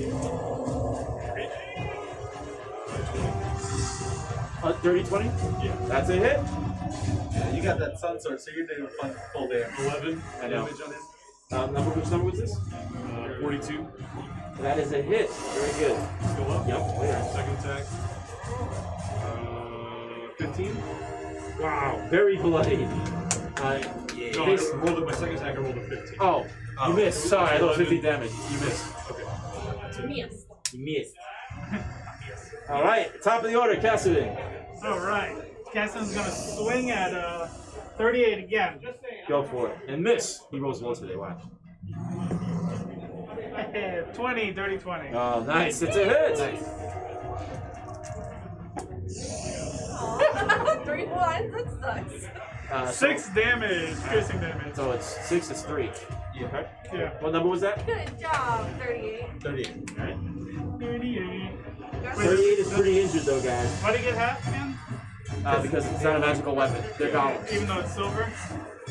30-20? Yeah. That's a hit. Yeah, you got that sun sword, so you're doing full damage. 11 I know. damage on him. Which number was this? 42. That is a hit. Very good. Still up? Yep. Second attack. 15? Wow. Very bloody. No, I rolled my second attack, I rolled a 15. Oh, you missed. Sorry, I thought 15 damage. You missed. Okay. Yes. You missed. All right. Top of the order, Cassidy. All right. Cassidy's gonna swing at 38 again. Go for it. And miss. He rolls well today. Watch. 20, 30, 20. Oh, nice. It's a hit. Aw. 3 1. That sucks. 6 damage, piercing damage. So it's 6. It's 3. Okay. Yeah. What number was that? Good job. 38. 38. All right. 38. 38 is pretty injured though, guys. Why did he get half again? Because it's not a magical weapon. They're golems. Even though it's silver?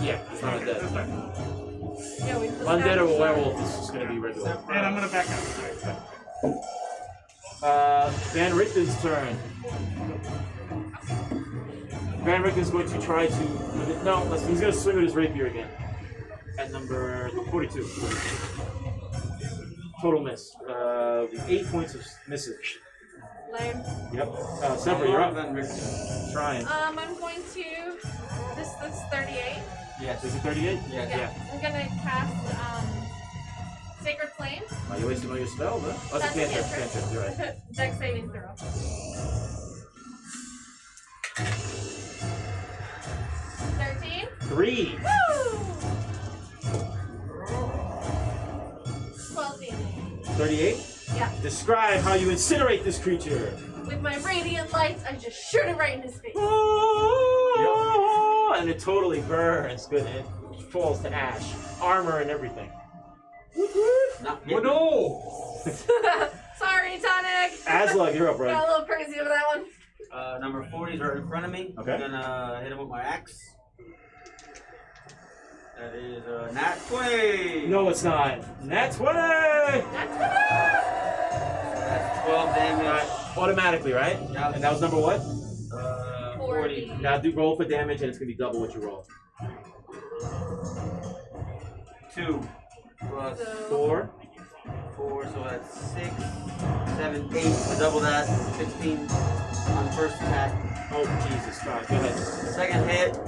Yeah, it's not That's undead. fine. Yeah, we Undead or a werewolf is just gonna be regular. And I'm gonna back up. Van Richten's turn. Van Richten's going to try to. No, he's going to swing with his rapier again. At number 42. Total miss. 8 points of misses. Lame. Yep. Semper, you're up. Trying. I'm going to. This 38. Yes. Is it 38? Yeah. I'm gonna cast Sacred Flame. Oh, you wasted all your spells, huh? Oh, it's a cantrip. You're right. Dex saving throw. 13. 3. Woo! 12 damage. 38. Yeah. Describe how you incinerate this creature. With my radiant lights, I just shoot it right in his face. And it totally burns. Good. And it falls to ash. Armor and everything. Not Oh no! Sorry, Tonic. Aslug, you're up, Got a right? little crazy over that one. Number 40 is right in front of me. Okay. I'm gonna hit him with my axe. That is nat 20. No, it's not. Nat 20! That's what That's 12 damage. Automatically, right? Yeah. And that was number what? 40. Now do roll for damage, and it's gonna be double what you roll. 2 plus So, 4. 4, so that's 6, 7, 8. To double that, 16 on first attack. Oh Jesus! Christ. Go ahead. Second hit,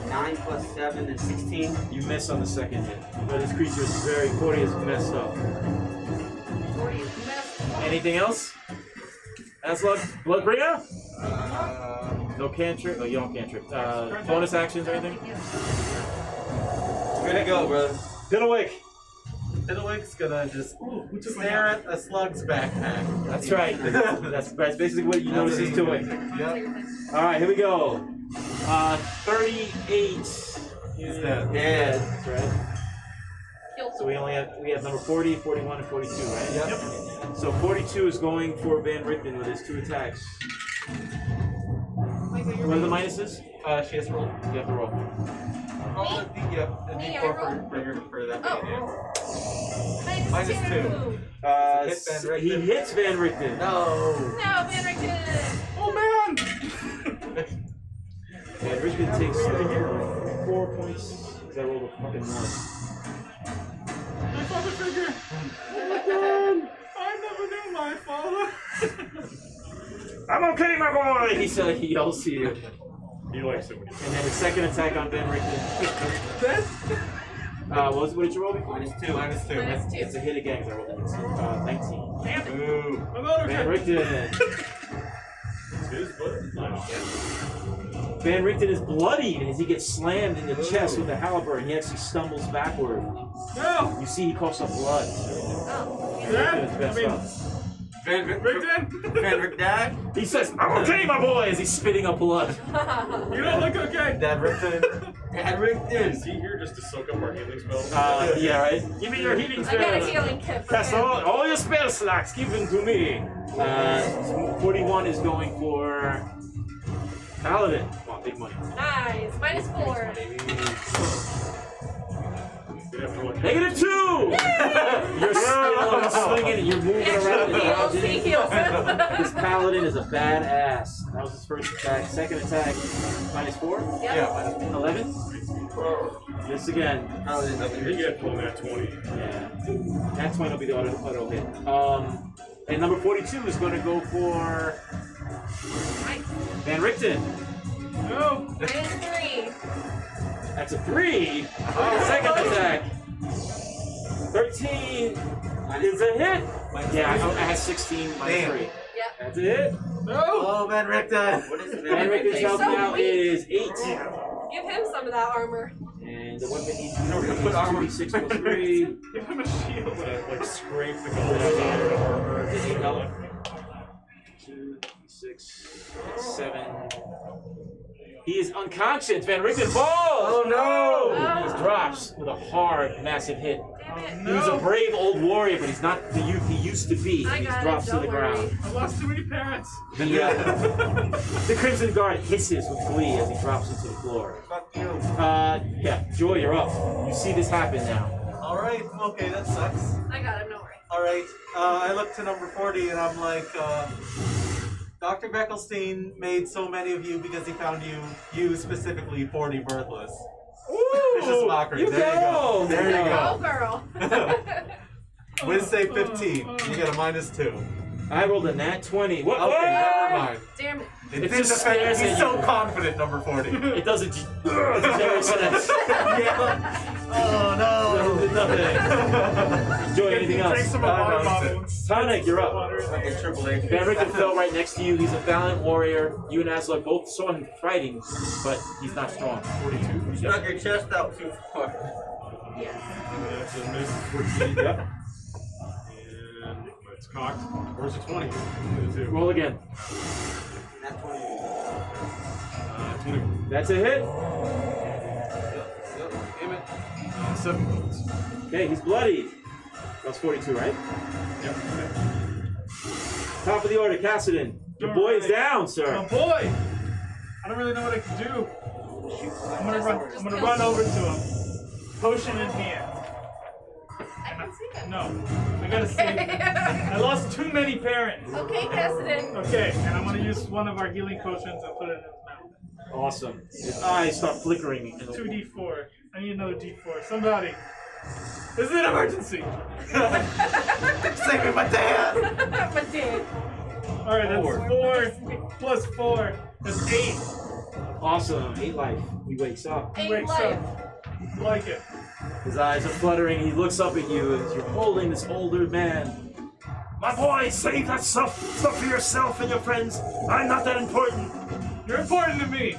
9 plus 7 is 16. You miss on the second hit, but this creature is very 40 is messed up. 40 is messed. Anything else? Aslug, Bloodbringer? Uh, No cantrip. Oh, you don't cantrip. Bonus actions or anything? good to go, brother. Diddlewick. Diddlewick's gonna just stare at a slug's backpack. That's right. That's basically what you notice he's doing. Yep. All right, here we go. 38 is dead. Dead. That's right. So we have number 40, 41, and 42, right? Yep. So 42 is going for Van Richten with his 2 attacks. What are the minuses? She has rolled. You have to roll. Oh, yeah, a Me, I D4 for that Oh. many, Minus Minus two. Hit Van Richten. He hits Van Richten. No. No, Van Richten. Oh man! Van Richten takes 4 points. Because I rolled a fucking 1. My father figure. I never knew my father. I'm okay, my boy! He yells to you. He likes it when you. And then the second attack on Van Richten. What did you roll before? Minus two. Minus two. It's a hit again because I rolled a 19. Damn it. Ooh. My motor Van Richten. It's his, but no. Van Richten is bloodied as he gets slammed in the chest with a halberd. He actually stumbles backward. No! You see he coughs up blood. Oh. Van Richten is best I mean- up. Van Richten? Dad? He says, "I'm okay, my boy," as he's spitting up blood. You don't look okay. Dad Richten. Dad Richten. Is he here just to soak up our healing spells? Yeah, right. Give me your healing I got a spells. healing kit for Cast him. all your spell slots. Give them to me. 41 is going for Paladin. Wow, big money. Nice. Minus 4. We'd have to look. -2. You're still swinging and you're moving around and Heals, he dodging. heals. This Paladin is a badass. That was his first attack. Second attack, -4. Yep. Yeah, minus 11. This again. You get pulling that 20. Yeah. That's when it'll be the auto hit. And number 42 is going to go for Van Richten. No. Minus 3. That's a 3. Second attack. 13 is a hit. Yeah, I had 16 minus Damn. 3. Yep. That's a hit. No. Oh, Van Richten. What is it? Van Richten's He's health so now weak. is 8. Give him some of that armor. And the weapon needs to Put be armor. 2d6 plus 3. Give him a shield. Like scrape the gold out of the armor. Does he help? 2, 6, 7. He is unconscious. Van Richten falls! Oh, no. He drops with a hard, massive hit. Damn it. He was a brave old warrior, but he's not the youth he used to be. I He got drops it, to the don't ground. worry. I lost too many parents. The Crimson Guard hisses with glee as he drops into the floor. Fuck you. Yeah, Joy, you're up. You see this happen now. Alright, okay, that sucks. I got him, don't worry. Alright, I look to number 40 and I'm like, Dr. Beckelstein made so many of you because he found you specifically 40 birthless. Vicious mockery. You There you go. There you Oh, go. girl. Wiz say 15. You get a -2. I rolled a nat 20. What? Okay, what? never mind. Damn it. It It didn't just affect. stares He's at so you. confident, number 40. It doesn't. It sense. Yeah. Oh no. Nothing. Enjoy anything Drink else? some of No, water no, bottles. Tonic, you're up. Fucking Triple H. Van Richten fell right next to you. He's a valiant warrior. You and Asla both saw him fighting, but he's not strong. 42. You stuck your chest out too far. Yes. That's a miss. 14. Yep. And it's cocked. Where's the 20? The 2. Roll again. Not 20. 20. That's a hit. Damn it. 7 points. Okay, he's bloodied. That's 42, right? Yep. Top of the order, Cassidon. Your boy is down, Oh sir. boy! I don't really know what I can do. I'm gonna run over to him. Potion in hand. I can see him. No. I gotta save him. I lost too many parents. Okay, Cassidon. Okay, and I'm gonna use one of our healing potions and put it in his mouth. Awesome. His eyes start flickering. 2d4. I need another d4. Somebody. This is an emergency. Save me, my dad. But did. Alright, that's 4 plus 4. That's 8. Awesome. 8 life. He wakes up. Ain't Wakes life. up. Like it. His eyes are fluttering. He looks up at you as you're holding this older man. My boy, save that stuff for yourself and your friends. I'm not that important. You're important to me.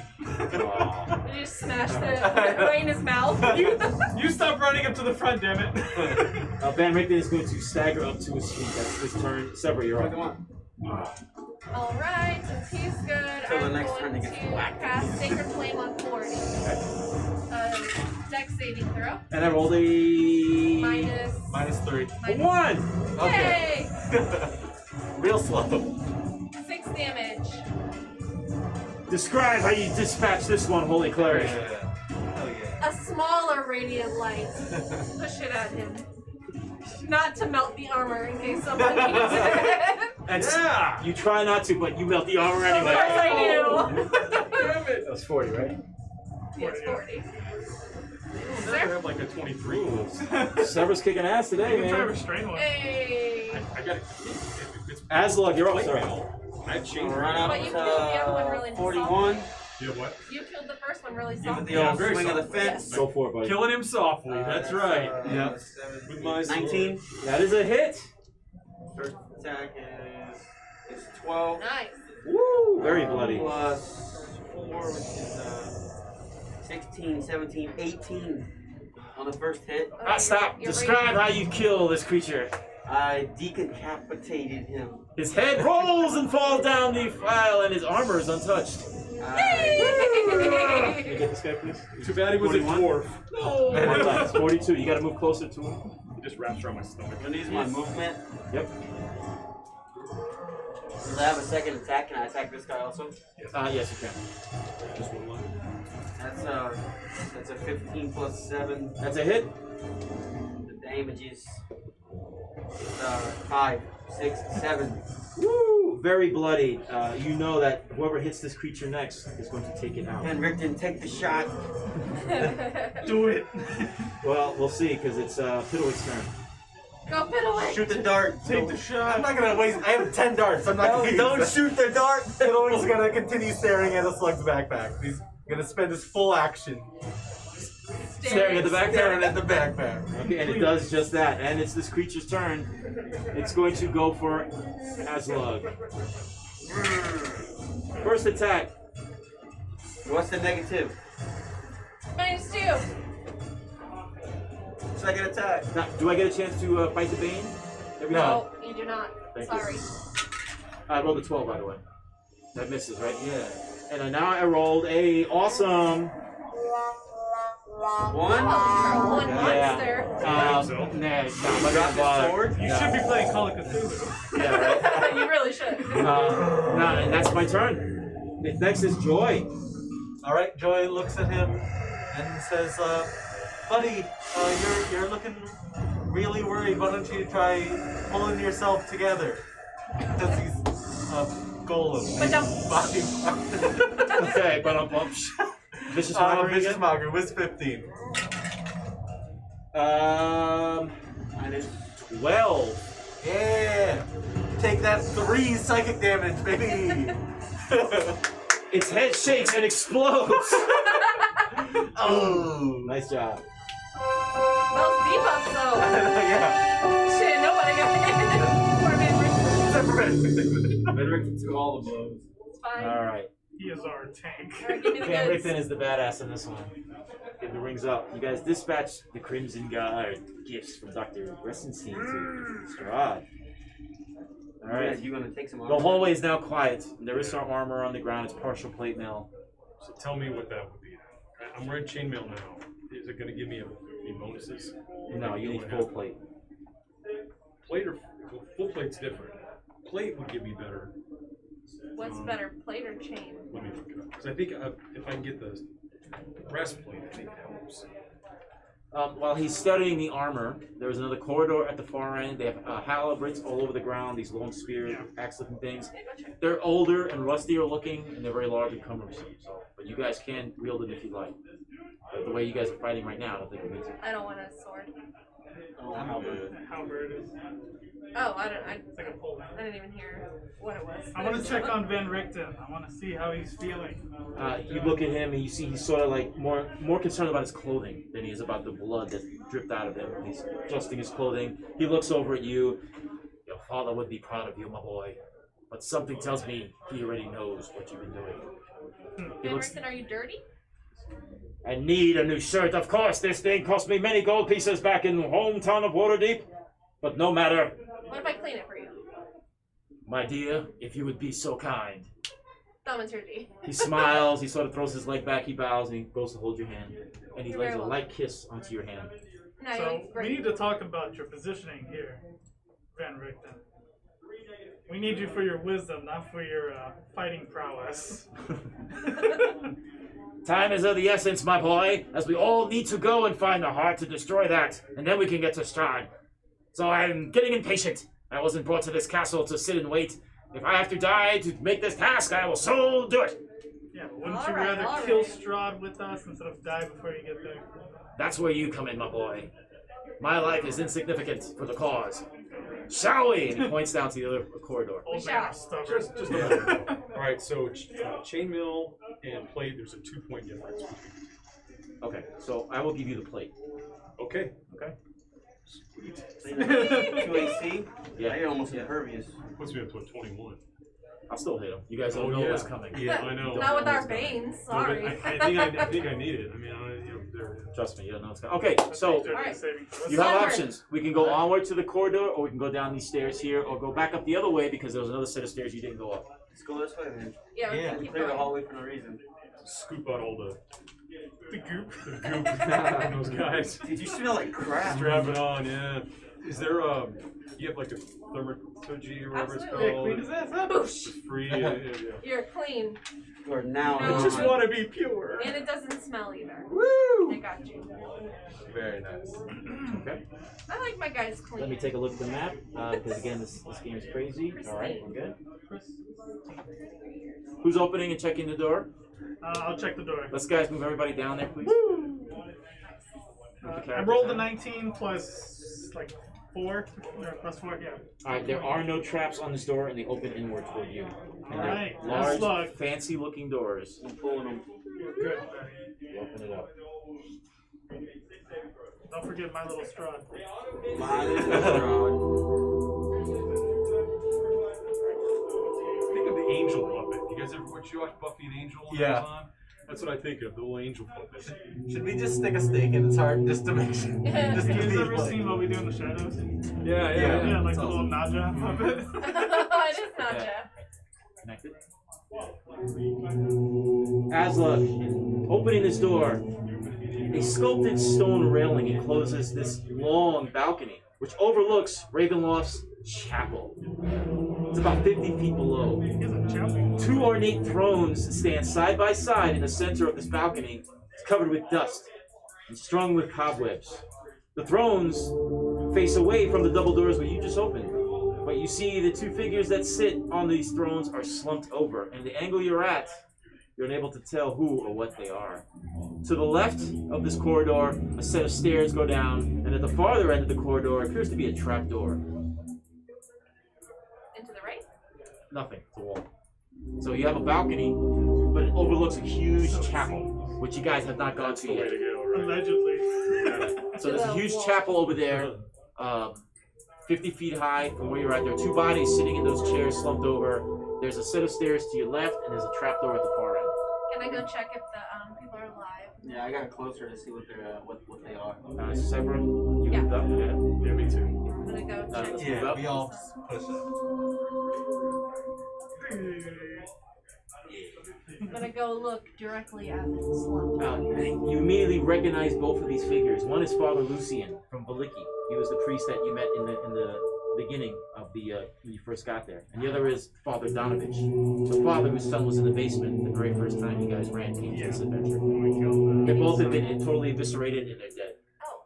Did you just smash the right in his mouth? You stop running up to the front, damn it. Van Richten is going to stagger up to his feet. That's his turn. Sever, you're up. Alright, since he's good, Till the I'm next going turn he gets to whacked. cast Sacred Flame on 40. Dex saving throw. And I rolled a -3. minus 1. Okay. Yay! Real slow. 6 damage. Describe how you dispatch this one, Holy Cleric. Yeah. Hell yeah. A smaller radiant light. Push it at him. Not to melt the armor in case someone needs it. And you try not to, but you melt the armor Of anyway. course I do. That was 40, right? Yes, 40. I have like a 23. Sever's kicking ass today, You can try man. restrain one. Hey. I got it. Aslog, you're up, sir. I've changed. Run up But you killed the other one really 41. You have what? You killed the first one really Give it softly. the old very swing of the softly. fence. Go for it, buddy. Killing him softly. That's right. Yep. With my sword. 19. That is a hit. First attack is 12. Nice. Woo! Very bloody. Plus 4, which is 16, 17, 18 on the first hit. Stop. You're Describe right. how you kill this creature. I decapitated him. His head rolls and falls down the file, and his armor is untouched. Can you get this guy, please? Too bad he was a 41? dwarf. One less. 42. You gotta move closer to him. He just wraps around my stomach. I'm gonna use my movement. Yep. Does I have a second attack? Can I attack this guy also? Yes, you can. Just one line. That's a 15 plus 7. That's a hit. The damage is 5, 6, 7. Woo! Very bloody. You know that whoever hits this creature next is going to take it out. And Rickton, take the shot. Do it. Well, we'll see, because it's Piddlewick's turn. Go Piddlewick. Shoot the dart. Take the shot. I'm not gonna waste. I have 10 darts. I'm not gonna use Don't them. shoot the dart. Piddlewick's gonna continue staring at a slug's backpack. He's gonna spend his full action Staring at the backpack. staring at the backpack. Okay, and it does just that. And it's this creature's turn. It's going to go for Aslug. First attack. What's the negative? -2. Second attack. Now, do I get a chance to fight the Bane? Every time? No, you do not. Thank you. Sorry. I rolled a 12, by the way. That misses, right? Yeah. And now I rolled a awesome. One. Oh, one monster. Drop his sword. You should be playing Call of Cthulhu. Yeah, right. You really should. No, and that's my turn. Next is Joy. All right, Joy looks at him and says, "Buddy, you're looking really worried. Why don't you try pulling yourself together?" Because he's a golem. But don't. Body part. Okay, but I'm Vicious Mockery Vicious again? Mockery was 15. And it's 12. Yeah. Take that 3 psychic damage, baby. Its head shakes and explodes. Oh. Nice job. Those debuffs though. Yeah. Shit, nobody got hit. Poor man Rick. Except for Red. Bedrick took all the blows. It's fine. Alright. He is our tank. Alright, give me the Van goods. Richten is the badass in this one. Give the rings up. You guys dispatch the Crimson Guard gifts from Dr. Restenstein to Strahd. Alright. You gonna take some? The hallway is now quiet. There is some armor on the ground. It's partial plate mail. So tell me what that would be. I'm wearing chainmail now. Is it going to give me any bonuses? No, you need full plate. Plate or full plate's different. Plate would give me better. What's better, plate or chain? Let me look it up. Because I think if I can get the breastplate, I think it helps. While he's studying the armor, there's another corridor at the far end. They have halberds all over the ground, these long spear, axe-looking things. They're older and rustier looking, and they're very large and cumbersome. So, but you guys can wield it if you like. But the way you guys are fighting right now, I don't think it needs it. I don't want a sword. Halberd is. Oh, It's like a pole down. I didn't even hear what it was. I want to check on Van Richten. I want to see how he's feeling. You look at him and you see he's sort of like more concerned about his clothing than he is about the blood that dripped out of him. He's adjusting his clothing. He looks over at you. Your father would be proud of you, my boy. But something tells me he already knows what you've been doing. He Van looks. Richten, are you dirty? I need a new shirt, of course. This thing cost me many gold pieces back in the hometown of Waterdeep. But no matter. What if I clean it for you? My dear, if you would be so kind. Thaumaturgy. He smiles, he sort of throws his leg back, he bows, and he goes to hold your hand. And he You're lays very a welcome. light kiss onto your hand. No, you So look we great. need to talk about your positioning here, Van Richten. We need you for your wisdom, not for your fighting prowess. Time is of the essence, my boy, as we all need to go and find the heart to destroy that, and then we can get to Strahd. So I'm getting impatient. I wasn't brought to this castle to sit and wait. If I have to die to make this task, I will so do it. Yeah, but wouldn't you Alright, rather alright. kill Strahd with us instead of die before you get there? That's where you come in, my boy. My life is insignificant for the cause. Shall we? And he points down to the other corridor. Old man shall. are stubborn. Just a minute. All right, so chainmail and plate, there's a 2-point difference. Okay, so I will give you the plate. Okay. Okay. 2 AC? Yeah. You're almost impervious. Puts me up to a 21. I'll still hit him. You guys don't Oh, know yeah. what's coming. Yeah, I know. Not with our Don't know what's veins, No, but sorry. I think I need it. I mean, there. Trust me, you don't know what's coming. Okay, so Alright. Saving for us. you have Onward. options. We can go onward to the corridor, or we can go down these stairs here, or go back up the other way because there was another set of stairs you didn't go up. Let's go this way, man. Yeah, we Yeah, can keep Clear the going. hallway for no reason. Scoop out all the The goop. goop from those guys. Did you smell like crap? Strap it on, yeah. Is there you have like a thermatogy or whatever it's Absolutely. called? Clean his ass up. Boosh. It's free. Yeah. You're clean. You are now. No. I just want to be pure. And it doesn't smell either. Woo! I got you. Very nice. Okay. I like my guys clean. Let me take a look at the map, because again, this game is crazy. All right, we're good. Who's opening and checking the door? I'll check the door. Let's guys move everybody down there, please. I rolled a 19 plus like 4. Or plus 4, yeah. All right, there are no traps on this door, and they open inward toward you. And they're Alright, large, slug. fancy-looking doors. I'm pulling them. Good. You open it up. Don't forget my little Strahd. Think of the angel puppet. You guys ever watch Buffy and Angel? when it Yeah. was on? That's what I think of, the little angel puppet. Should we just stick a stake in his heart just to make sure? Just to Have you be ever like- seen What We Do in the Shadows? Yeah, Yeah, like It's the little Naja puppet. It is not Jeff. Connected. Asla, opening this door, a sculpted stone railing encloses this long balcony, which overlooks Ravenloft's chapel. It's about 50 feet below. He's a champion. 2 ornate thrones stand side by side in the center of this balcony. It's covered with dust and strung with cobwebs. The thrones face away from the double doors where you just opened. But you see the 2 figures that sit on these thrones are slumped over, and the angle you're at, you're unable to tell who or what they are. To the left of this corridor, a set of stairs go down, and at the farther end of the corridor appears to be a trap door. Into the right? Nothing, it's a wall. So you have a balcony, but it overlooks a huge chapel, which you guys have not gone to Way yet. to go, right? Allegedly. So there's a huge chapel over there, 50 feet high from where you're at. There are 2 bodies sitting in those chairs slumped over. There's a set of stairs to your left, and there's a trap door at the far end. Can I go check if the people are alive? Yeah, I got closer to see what they're what they are. Severin, you Yeah. moved up? Yeah. Yeah, me too. I'm gonna go check. let's move Yeah, up. we all just push it. I'm gonna go look directly at the slump. You immediately recognize both of these figures. One is Father Lucian from Valiki. He was the priest that you met in the beginning of the when you first got there. And the other is Father Donovich, the father whose son was in the basement the very first time you guys came to this adventure. They both have been totally eviscerated and they're dead. Oh,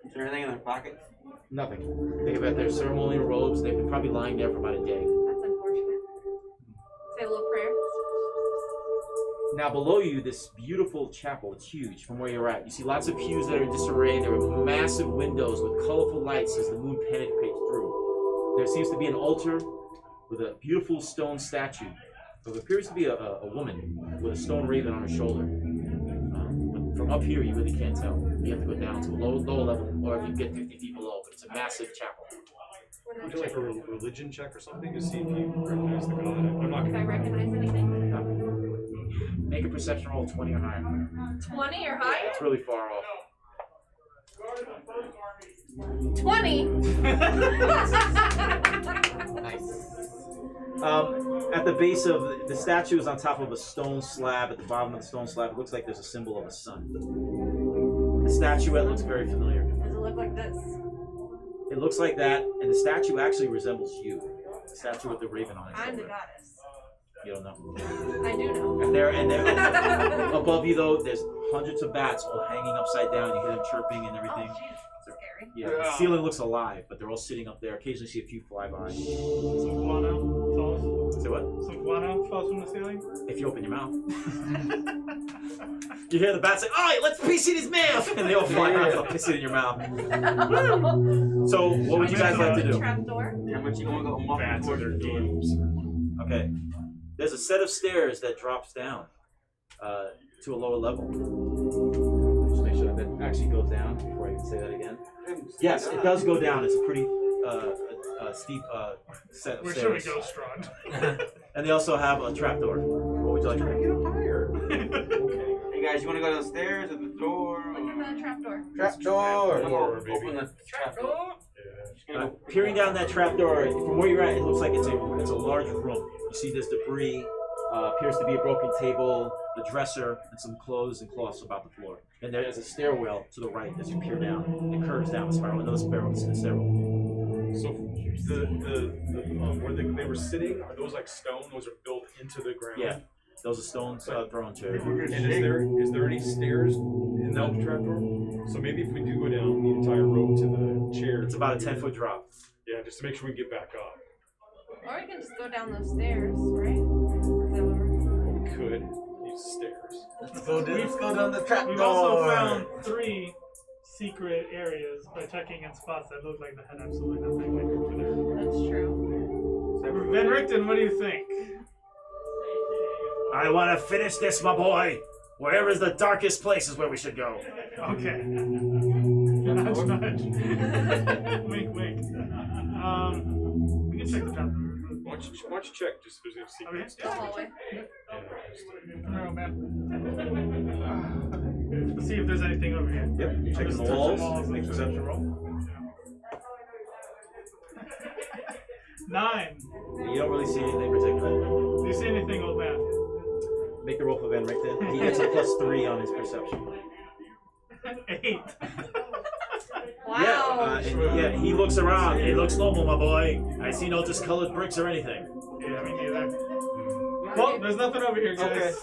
Is there anything in their pockets? Nothing. They've had their ceremonial robes. They've been probably lying there for about a day. that's unfortunate. Say a little prayer. Now below you, this beautiful chapel, it's huge from where you're at. You see lots of pews that are in disarray. There are massive windows with colorful lights as the moon penetrates through. There seems to be an altar with a beautiful stone statue. There appears to be a woman with a stone raven on her shoulder. But from up here, you really can't tell. You have to go down to a low level, or you can get 50 feet below, but it's a massive chapel. We're not Would you like a checking. religion check or something to see if you recognize the god? I'm not If I gonna. recognize anything? Make a perception roll 20 or higher. 20 or higher? It's really far off. 20! At the base of the statue is on top of a stone slab. At the bottom of the stone slab, it looks like there's a symbol of a sun. The statuette looks very familiar. Does it look like this? It looks like that, and the statue actually resembles you. The statue with the raven on its I'm the shoulder. goddess. You don't know. I do know. And above you though, there's hundreds of bats all hanging upside down. You hear them chirping and everything. Oh, jeez. Scary. Yeah, the ceiling looks alive, but they're all sitting up there. Occasionally see a few fly by. Some guano falls. Say what? Some guano falls from the ceiling. If you open your mouth. You hear the bat say, "Alright, let's piss in his mouth!" And they all fly out and piss it in your mouth. So, what would you guys like to do? Trapdoor. How much you gonna go muffin Bats are towards their the door? games. Okay. There's a set of stairs that drops down to a lower level. Just make sure that actually goes down before I can say that again. Yes, it does go down. It's a pretty steep set of Where should we stairs. go, Strahd? And they also have a trapdoor. What would you like to do? Hey guys, you wanna go downstairs or the door? Look at the trapdoor. Trapdoor. I'm gonna open the trapdoor. Peering down that trapdoor, from where you're at, it looks like it's a large room. You see there's debris, appears to be a broken table, the dresser, and some clothes and cloths about the floor. And there is a stairwell to the right as you peer down. It curves down the spiral. Another spiral in the stairwell. So where they were sitting, are those like stone? Those are built into the ground. Yeah, those are stones thrown to. And is there any stairs in that trapdoor? So maybe if we do go down the entire road to the chair, It's about a 10-foot drop. yeah, just to make sure we get back up. Or we can just go down those stairs, right? Is that what we're- We could use the stairs. Let's go down the trapdoor. We've also found 3 secret areas by checking in spots that look like they had absolutely nothing like over there. That's true. Ben Richten, what do you think? I want to finish this, my boy. Wherever is the darkest place is where we should go. Okay. Nudge, nudge. Wink, wink. We can check the trapdoor. Why don't you check just if there's any secrets? The hallway. Come here, old man. Let's see if there's anything over here. Yep. Checking the Touch walls. Make like perception roll. 9. You don't really see anything particular. Do you see anything, old man? Make the roll for Van Richten. He gets a +3 on his perception. Wow. 8. Yeah, he looks around. It looks normal, my boy. I see no discolored bricks or anything. Yeah, me neither. Well, there's nothing over here, guys. Okay.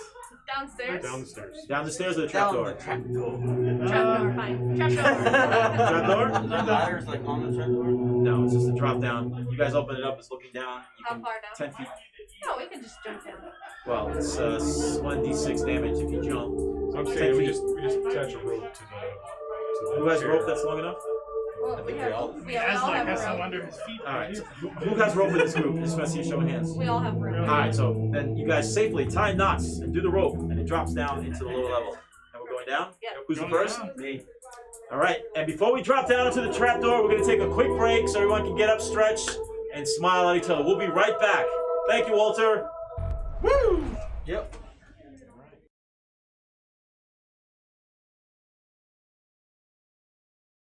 Downstairs. Down the stairs. Down the stairs or the Down trapdoor? the trapdoor. Trapdoor, fine. Trapdoor. Trapdoor? The ladders like on the trapdoor. No, it's just a drop down. You guys open it up. It's looking down. You How can- far down? 10 feet. No, we can just jump down. Well, it's 1d6 damage if you jump. So I'm 10 saying we feet. just attach a rope to the Who has chair. rope that's long enough? Well, think we we have, all- we As all like have has some room. under his feet. All right. So who has rope in this group? Just want to see a show of hands. We all have room. All right. So then you guys safely tie knots and do the rope, and it drops down into the lower level. And we're going down. Yep. Who's the Going first? down. Me. All right. And before we drop down into the trapdoor, we're going to take a quick break so everyone can get up, stretch, and smile at each other. We'll be right back. Thank you, Walter. Woo! Yep.